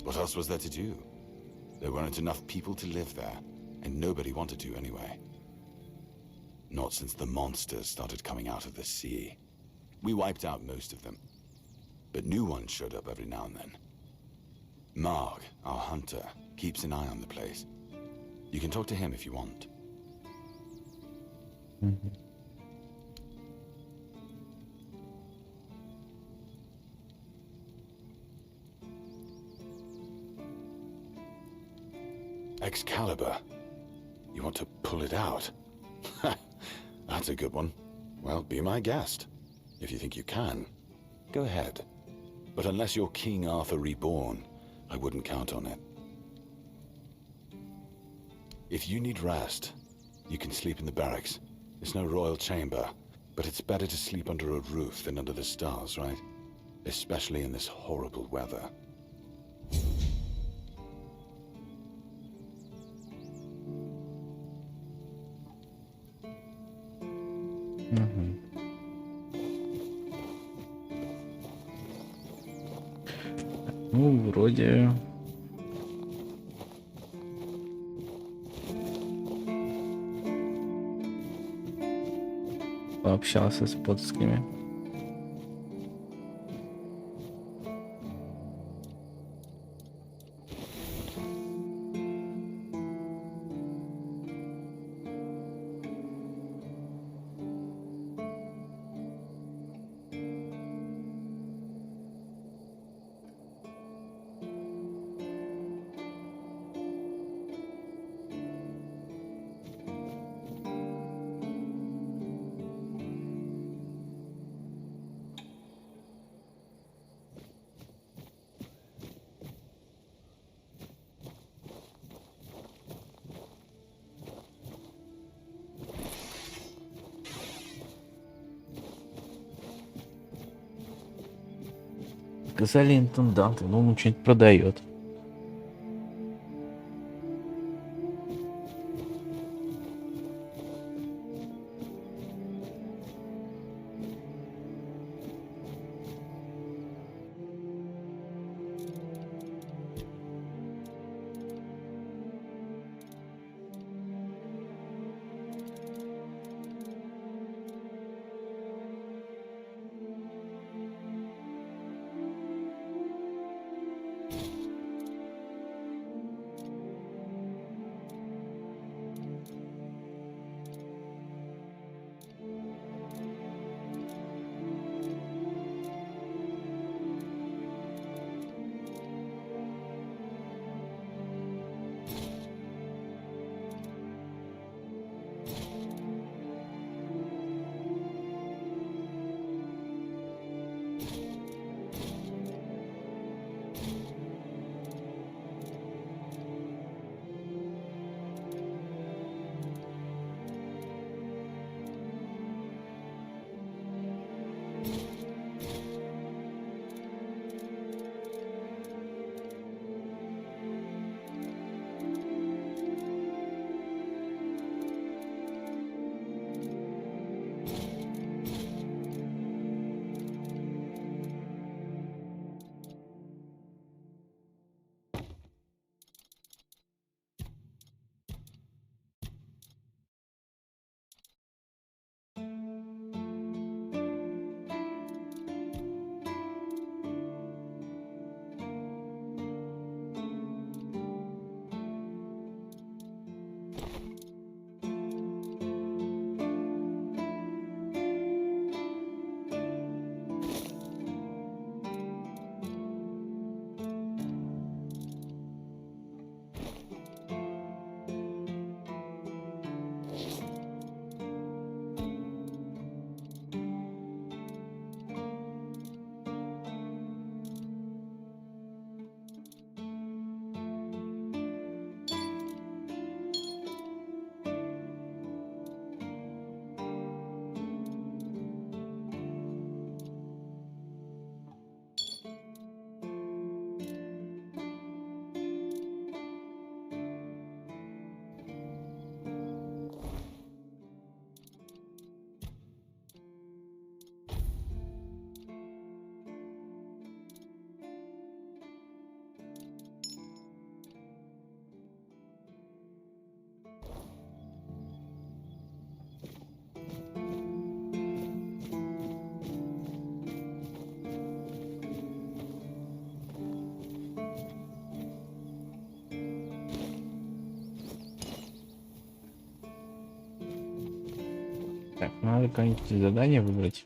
What else was there to do? There weren't enough people to live there, and nobody wanted to anyway. Not since the monsters started coming out of the sea. We wiped out most of them, but new ones showed up every now and then. Marg, our hunter, keeps an eye on the place. You can talk to him if you want. Мгм. Excalibur. You want to pull it out? That's a good one. Well, be my guest. If you think you can, go ahead. But unless you're King Arthur reborn, I wouldn't count on it. If you need rest, you can sleep in the barracks. It's no royal chamber, but it's better to sleep under a roof than under the stars, right? Especially in this horrible weather. Мгм. Ну, вроде... Пообщался с подскими. Сказали интенданты, но он что-нибудь продает. Так, надо какое-нибудь задание выбрать.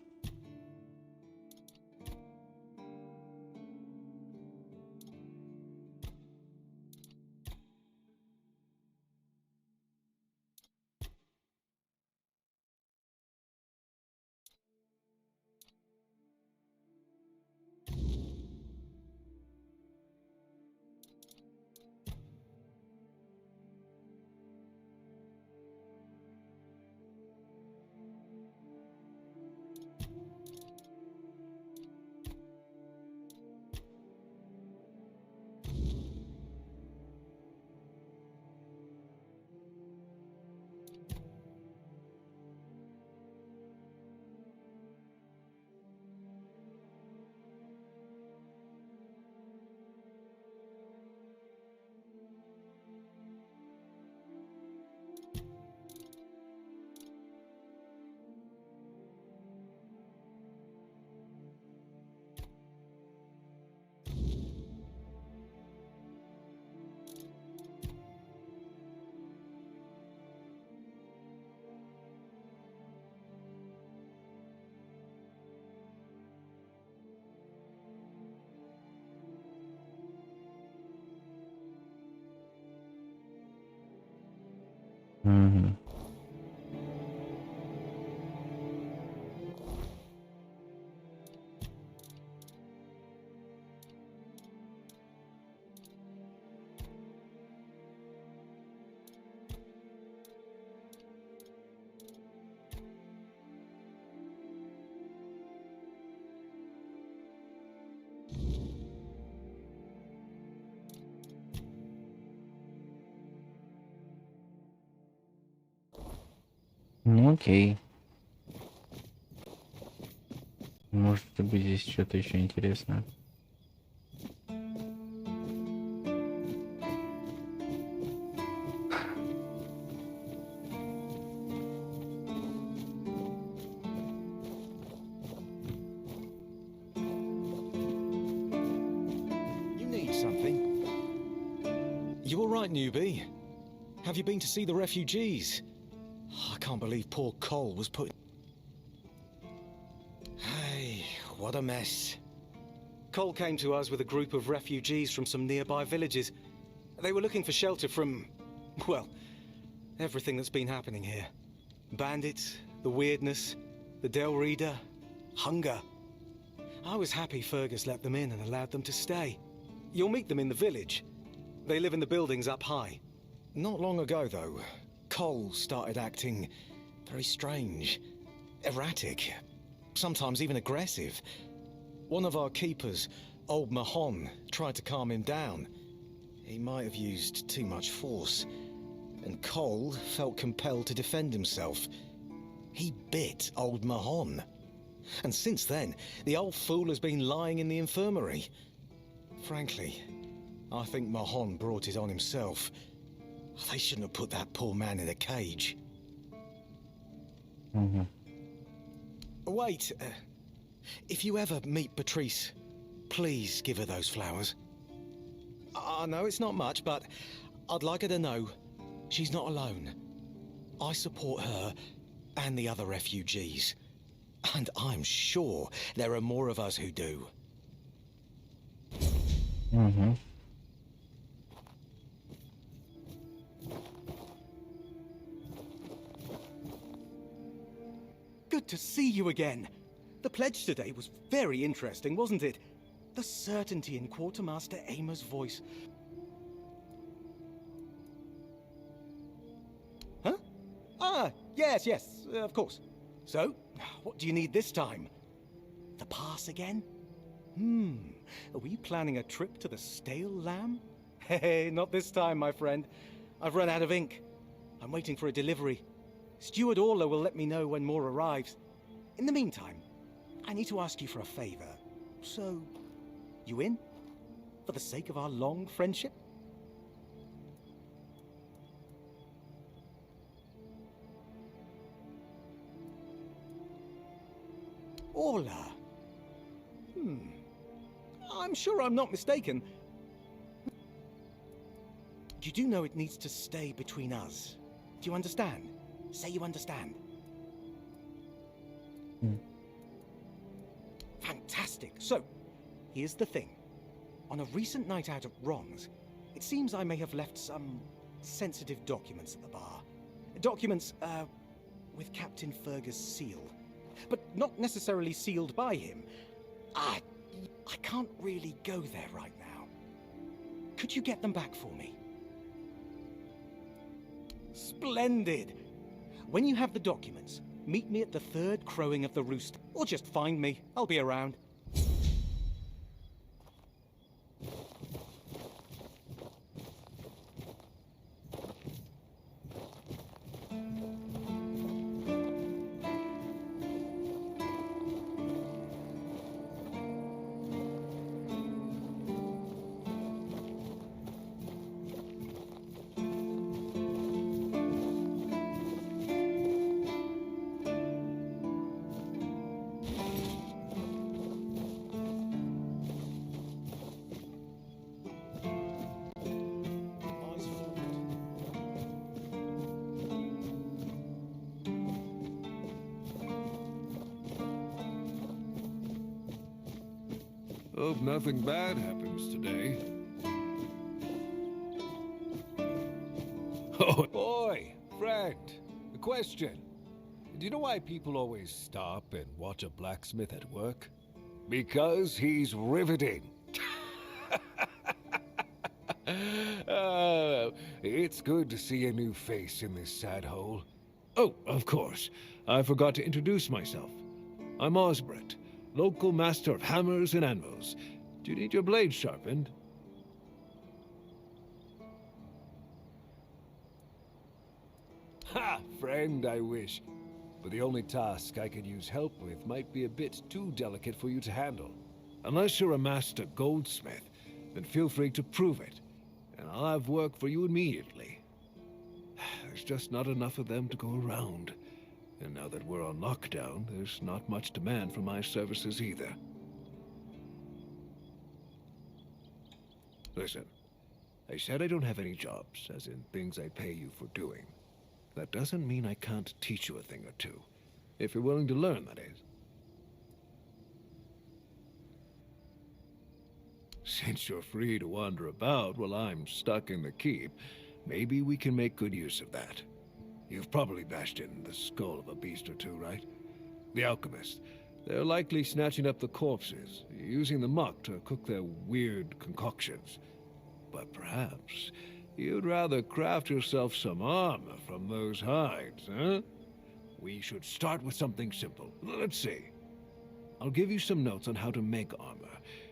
Угу. Ну окей. Может быть здесь что-то еще интересное. You need something? You all right, newbie? Have you been to see the refugees? I can't believe poor Cole was put... Hey, what a mess. Cole came to us with a group of refugees from some nearby villages. They were looking for shelter from, well, everything that's been happening here. Bandits, the weirdness, the Del Reader, hunger. I was happy Fergus let them in and allowed them to stay. You'll meet them in the village. They live in the buildings up high. Not long ago, though, Cole started acting very strange, erratic, sometimes even aggressive. One of our keepers, old Mahon, tried to calm him down. He might have used too much force, and Cole felt compelled to defend himself. He bit old Mahon. And since then, the old fool has been lying in the infirmary. Frankly, I think Mahon brought it on himself. They shouldn't have put that poor man in a cage. Угу. Wait, if you ever meet Patrice, please give her those flowers. I know it's not much, but I'd like her to know she's not alone. I support her and the other refugees. And I'm sure there are more of us who do. Угу. Good to see you again. The pledge today was very interesting, wasn't it? The certainty in Quartermaster Aymer's voice. Huh? Ah, yes, of course. So, what do you need this time? The pass again? Are we planning a trip to the Stale Lamb? Hey, not this time, my friend. I've run out of ink. I'm waiting for a delivery. Steward Orla will let me know when more arrives. In the meantime, I need to ask you for a favor. So, you in? For the sake of our long friendship? Orla. I'm sure I'm not mistaken. You do know it needs to stay between us. Do you understand? Say you understand. Fantastic. So, here's the thing. On a recent night out at Ron's, it seems I may have left some sensitive documents at the bar. Documents, with Captain Fergus' seal. But not necessarily sealed by him. I can't really go there right now. Could you get them back for me? Splendid! When you have the documents, meet me at the third crowing of the rooster. Or just find me. I'll be around. Hope nothing bad happens today. Oh, boy, friend, a question. Do you know why people always stop and watch a blacksmith at work? Because he's riveting. It's good to see a new face in this sad hole. Oh, of course, I forgot to introduce myself. I'm Osbert, local master of hammers and anvils. Do you need your blade sharpened? Ha! Friend, I wish. But the only task I could use help with might be a bit too delicate for you to handle. Unless you're a master goldsmith, then feel free to prove it, and I'll have work for you immediately. There's just not enough of them to go around. And now that we're on lockdown, there's not much demand for my services either. Listen, I said I don't have any jobs, as in things I pay you for doing. That doesn't mean I can't teach you a thing or two. If you're willing to learn, that is. Since you're free to wander about while I'm stuck in the keep, maybe we can make good use of that. You've probably bashed in the skull of a beast or two, right? The alchemists. They're likely snatching up the corpses, using the muck to cook their weird concoctions. But perhaps you'd rather craft yourself some armor from those hides, huh? We should start with something simple. Let's see. I'll give you some notes on how to make armor.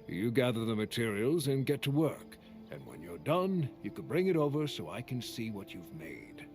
You gather the materials and get to work. And when you're done, you can bring it over so I can see what you've made.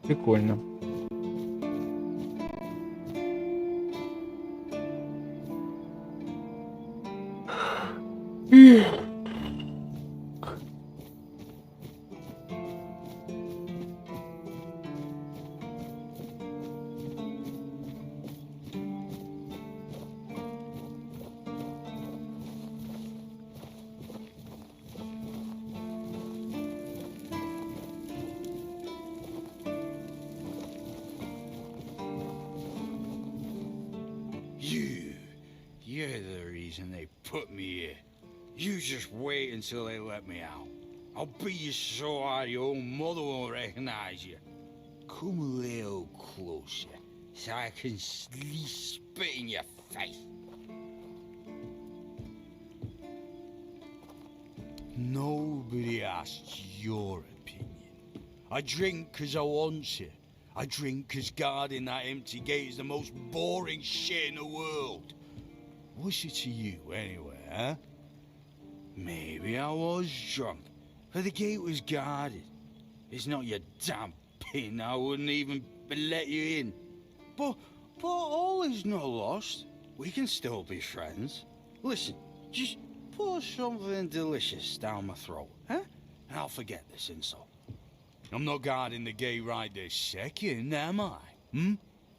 Прикольно. you're the reason they put me here. You just wait until they let me out. I'll beat you so hard your own mother won't recognize you. Come a little closer, so I can spit in your face. Nobody asks your opinion. I drink 'cause I want to. I drink 'cause guarding that empty gate is the most boring shit in the world. What's it to you, anyway, huh? Maybe I was drunk, but the gate was guarded. It's not your damn pin, I wouldn't even let you in. But all is not lost. We can still be friends. Listen, just pour something delicious down my throat, huh? And I'll forget this insult. I'm not guarding the gate right this second, am I?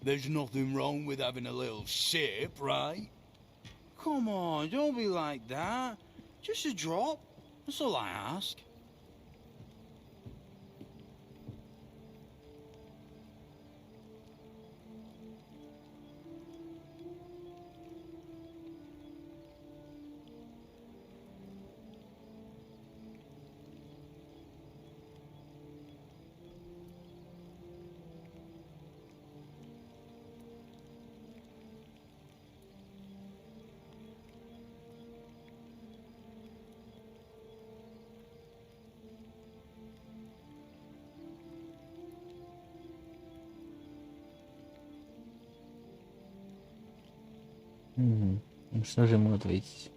There's nothing wrong with having a little sip, right? Come on, don't be like that. Just a drop. That's all I ask. Ну, что же ему ответить?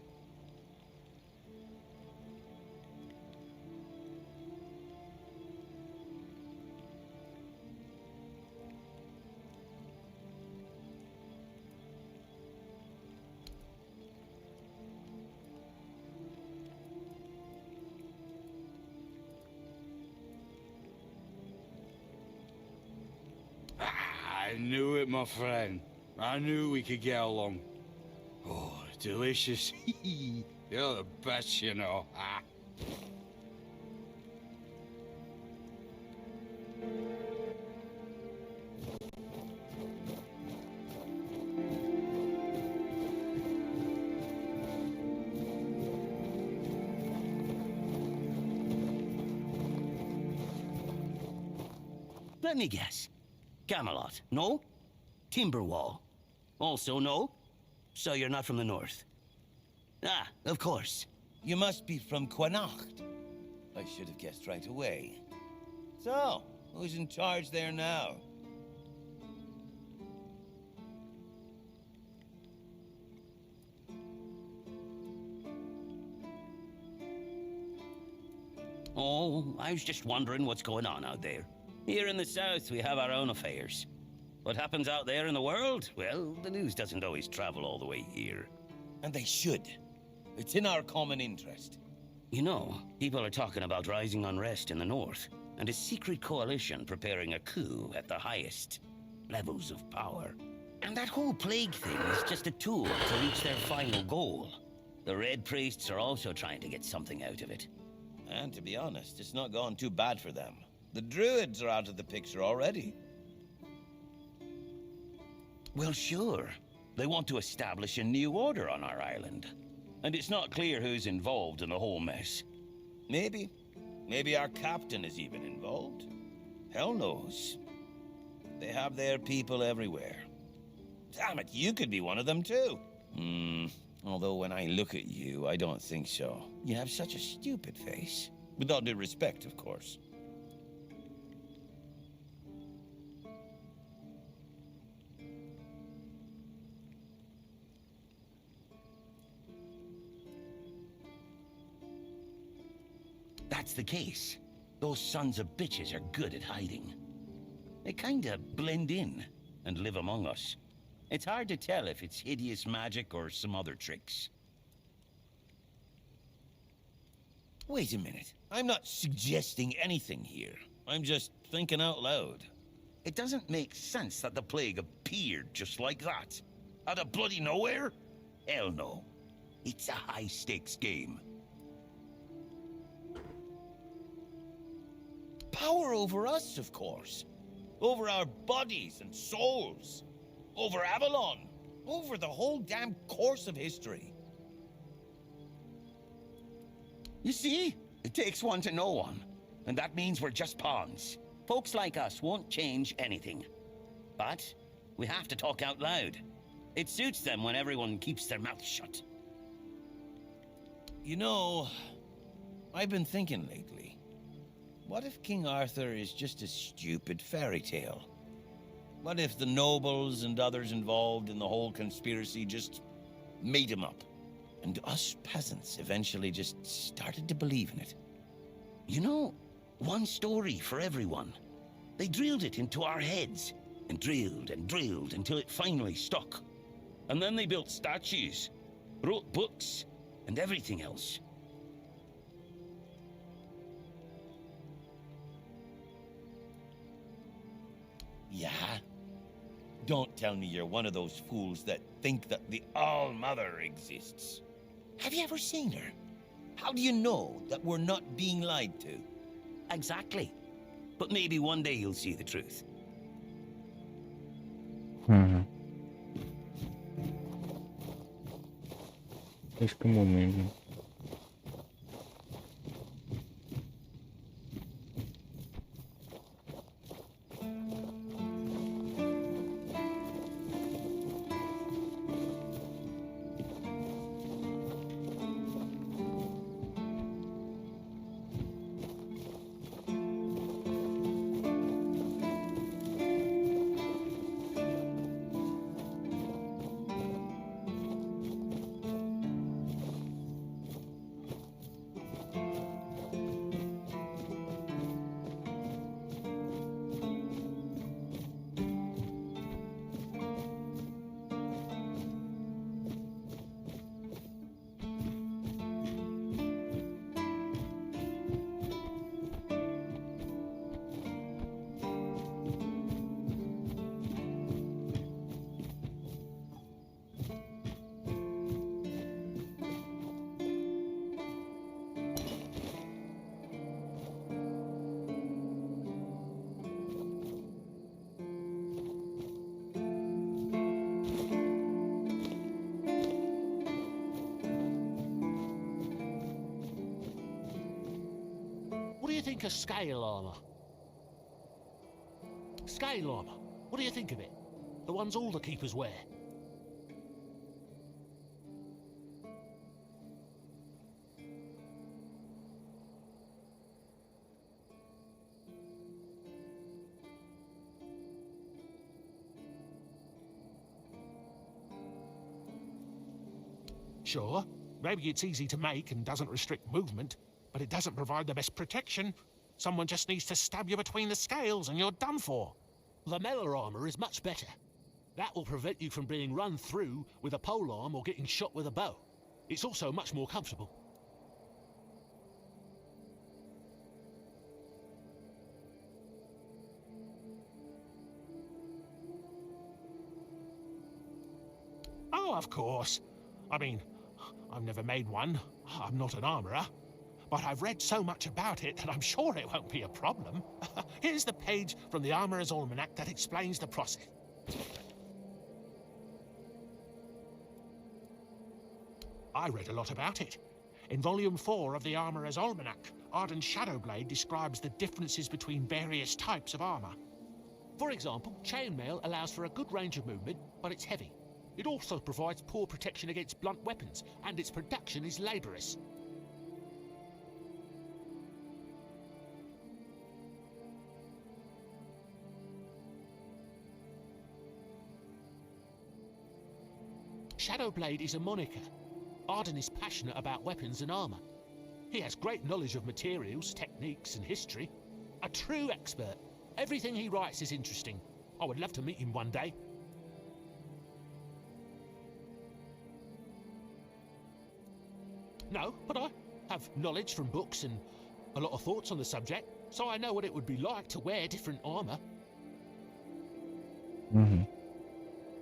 I knew it, my friend. I knew we could get along. Oh, delicious. You're the best, you know. Let me guess. Camelot, no? Timberwall, also no? So you're not from the north? Ah, of course. You must be from Connacht. I should have guessed right away. So, who's in charge there now? Oh, I was just wondering what's going on out there. Here in the south, we have our own affairs. What happens out there in the world? Well, the news doesn't always travel all the way here. And they should. It's in our common interest. You know, people are talking about rising unrest in the north, and a secret coalition preparing a coup at the highest levels of power. And that whole plague thing is just a tool to reach their final goal. The Red Priests are also trying to get something out of it. And to be honest, it's not gone too bad for them. The Druids are out of the picture already. Well, sure. They want to establish a new order on our island. And it's not clear who's involved in the whole mess. Maybe. Maybe our captain is even involved. Hell knows. They have their people everywhere. Damn it, you could be one of them too. Although when I look at you, I don't think so. You have such a stupid face. With all due respect, of course. That's the case. Those sons of bitches are good at hiding. They kinda blend in and live among us. It's hard to tell if it's hideous magic or some other tricks. Wait a minute. I'm not suggesting anything here. I'm just thinking out loud. It doesn't make sense that the plague appeared just like that. Out of bloody nowhere? Hell no. It's a high-stakes game. Power over us, of course. Over our bodies and souls. Over Avalon. Over the whole damn course of history. You see? It takes one to know one. And that means we're just pawns. Folks like us won't change anything. But we have to talk out loud. It suits them when everyone keeps their mouth shut. You know, I've been thinking lately. What if King Arthur is just a stupid fairy tale? What if the nobles and others involved in the whole conspiracy just made him up? And us peasants eventually just started to believe in it. You know, one story for everyone. They drilled it into our heads, and drilled until it finally stuck. And then they built statues, wrote books, and everything else. Yeah? Don't tell me you're one of those fools that think that the All-Mother exists. Have you ever seen her? How do you know that we're not being lied to? Exactly. But maybe one day you'll see the truth. Слишком умный, блин. What do you think of scale armor? Scale armor. What do you think of it? The ones all the keepers wear. Sure, maybe it's easy to make and doesn't restrict movement, but it doesn't provide the best protection. Someone just needs to stab you between the scales and you're done for. The melee armor is much better. That will prevent you from being run through with a polearm or getting shot with a bow. It's also much more comfortable. Oh, of course. I mean, I've never made one. I'm not an armorer. But I've read so much about it that I'm sure it won't be a problem. Here's the page from the Armorer's Almanac that explains the process. I read a lot about it. In Volume 4 of the Armorer's Almanac, Arden's Shadowblade describes the differences between various types of armor. For example, chainmail allows for a good range of movement, but it's heavy. It also provides poor protection against blunt weapons, and its production is laborious. Shadowblade is a moniker. Arden is passionate about weapons and armor. He has great knowledge of materials, techniques, and history. A true expert. Everything he writes is interesting. I would love to meet him one day. No, but I have knowledge from books and a lot of thoughts on the subject, so I know what it would be like to wear different armor.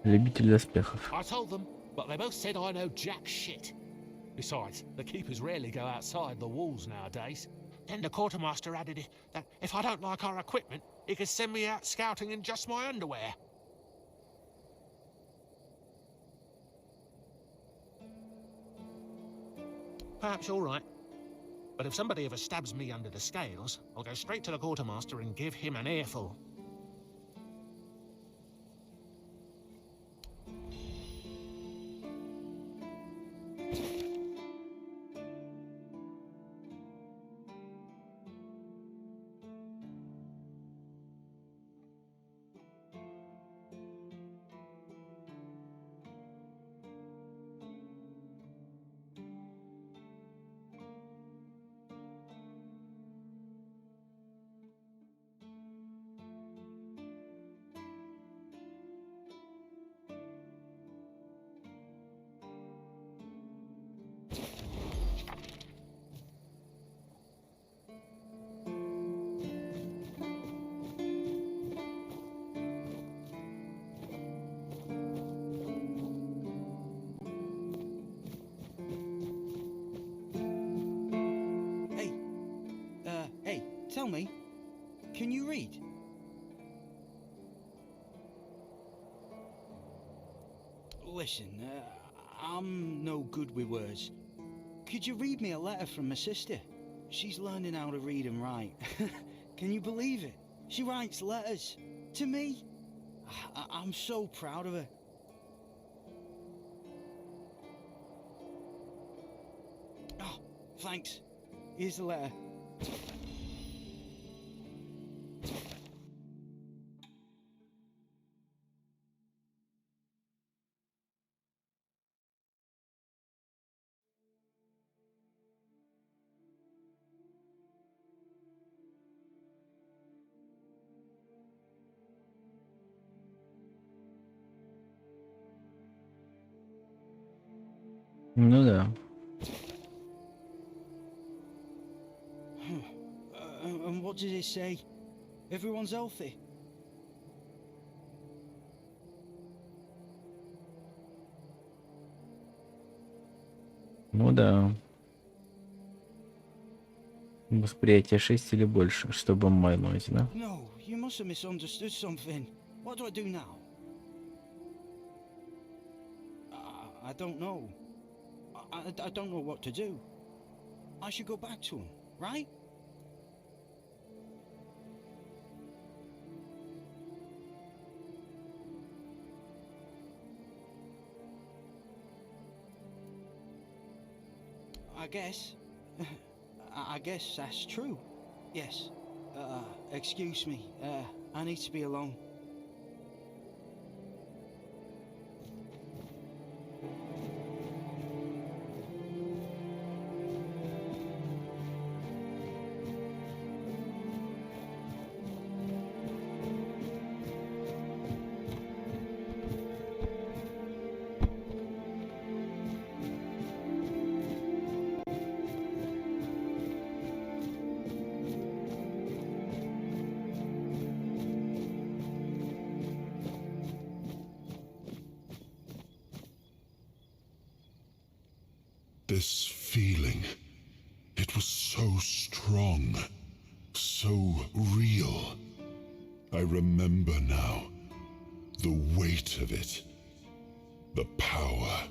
Любитель доспехов. I told them, but they both said I know jack shit. Besides, the keepers rarely go outside the walls nowadays. Then the quartermaster added that if I don't like our equipment, he could send me out scouting in just my underwear. Perhaps you're right. But if somebody ever stabs me under the scales, I'll go straight to the quartermaster and give him an earful. Hey, tell me, can you read? Listen, I'm no good with words. Could you read me a letter from my sister? She's learning how to read and write. Can you believe it? She writes letters to me. I'm so proud of her. Oh, thanks. Here's the letter. Ну да. And what does it say? Everyone's healthy. Ну да. Восприятие 6 или больше, чтобы обмануть, да? No, you must have misunderstood something. What do I do now? I don't know. I don't know what to do. I should go back to him, right? I guess that's true. Yes. Excuse me. I need to be alone. This feeling, it was so strong, so real. I remember now, the weight of it, the power.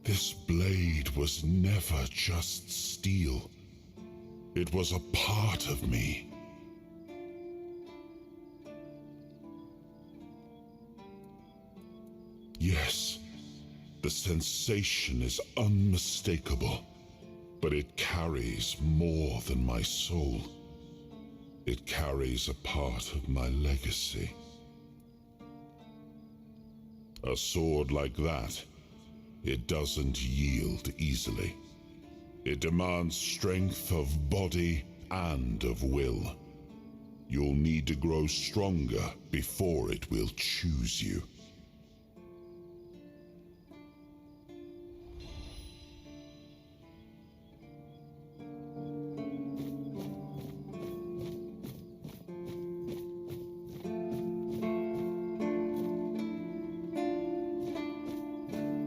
This blade was never just steel. It was a part of me. Yes. The sensation is unmistakable, but it carries more than my soul. It carries a part of my legacy. A sword like that, it doesn't yield easily. It demands strength of body and of will. You'll need to grow stronger before it will choose you.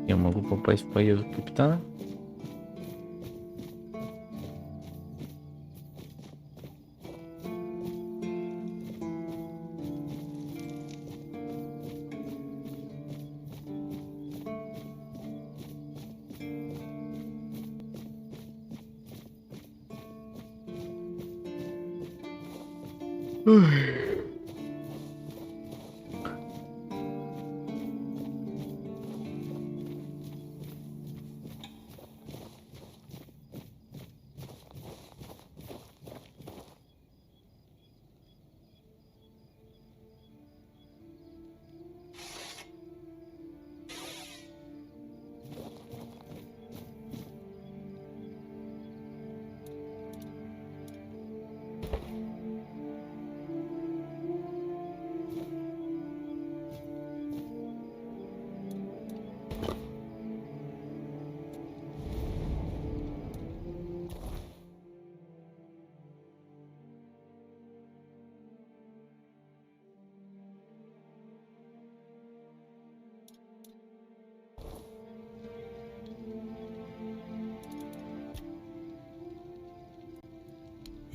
Я могу попасть в поездку капитана?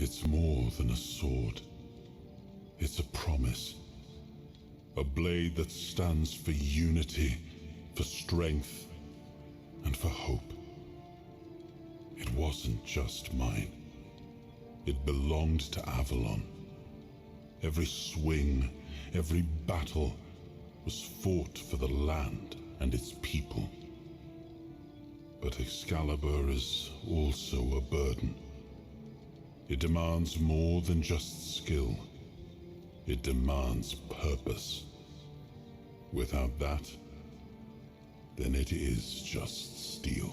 It's more than a sword. It's a promise. A blade that stands for unity, for strength, and for hope. It wasn't just mine. It belonged to Avalon. Every swing, every battle was fought for the land and its people. But Excalibur is also a burden. It demands more than just skill. It demands purpose. Without that, then it is just steel.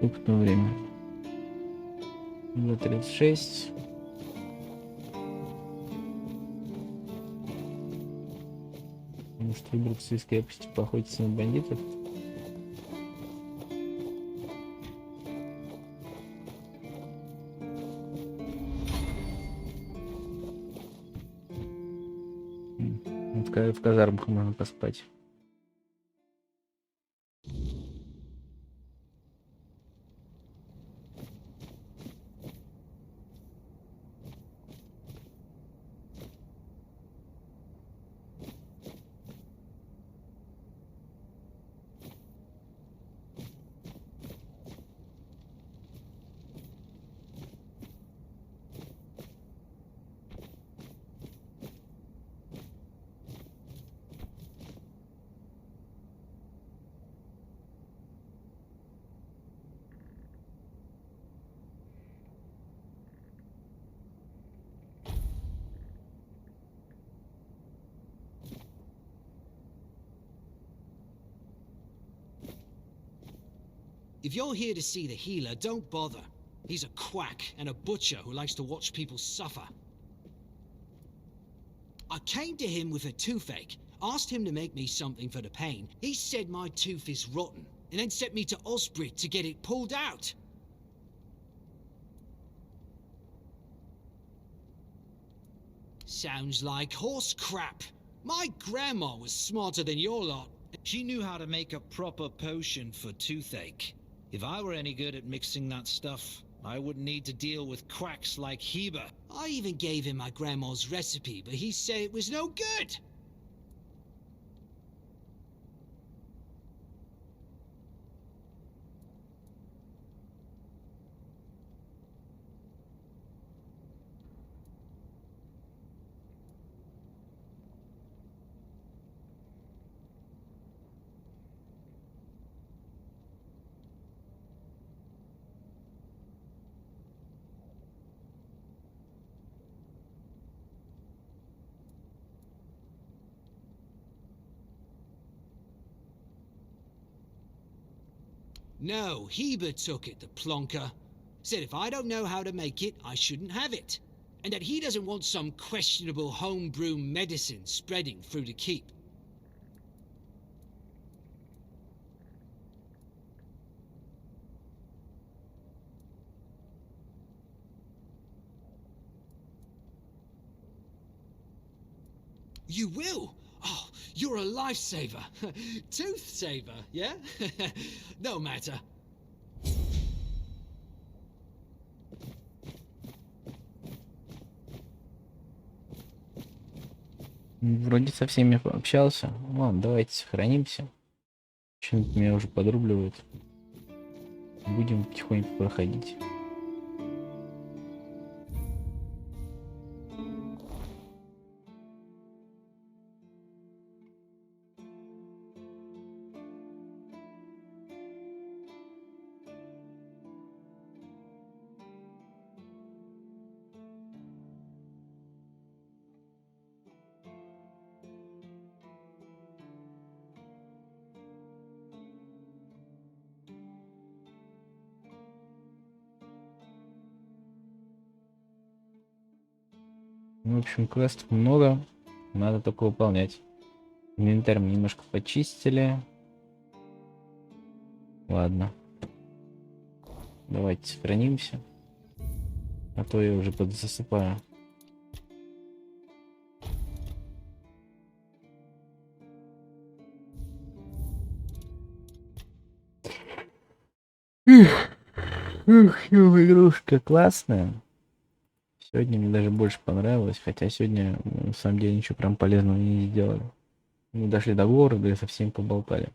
Сколько время? 2:36. Может выбраться из крепости, поохотиться на бандитов? В казармах можно поспать. If you're here to see the healer, don't bother. He's a quack and a butcher who likes to watch people suffer. I came to him with a toothache, asked him to make me something for the pain. He said my tooth is rotten, and then sent me to Osbridge to get it pulled out. Sounds like horse crap. My grandma was smarter than your lot. She knew how to make a proper potion for toothache. If I were any good at mixing that stuff, I wouldn't need to deal with quacks like Heber. I even gave him my grandma's recipe, but he said it was no good. No, Heber took it, the plonker. Said if I don't know how to make it, I shouldn't have it. And that he doesn't want some questionable homebrew medicine spreading through the keep. You will? Oh, you're a lifesaver. Tooth saver, yeah? No matter. Вроде со всеми пообщался. Ладно, давайте сохранимся. Что-нибудь меня уже подрубливает. Будем потихоньку проходить. В общем, квестов много, надо только выполнять. Инвентарь мы немножко почистили. Ладно. Давайте сохранимся. А то я уже подзасыпаю. Игрушка классная. Сегодня мне даже больше понравилось, хотя сегодня на самом деле ничего прям полезного не сделали. Мы дошли до города и совсем поболтали.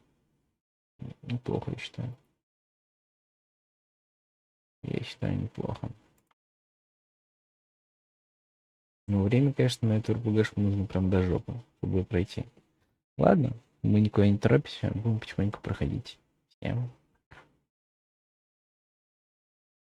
Неплохо, я считаю. Я считаю, неплохо. Но время, конечно, на эту РПГшку нужно прям до жопы, чтобы пройти. Ладно, мы никуда не торопимся, будем потихоньку проходить. Всем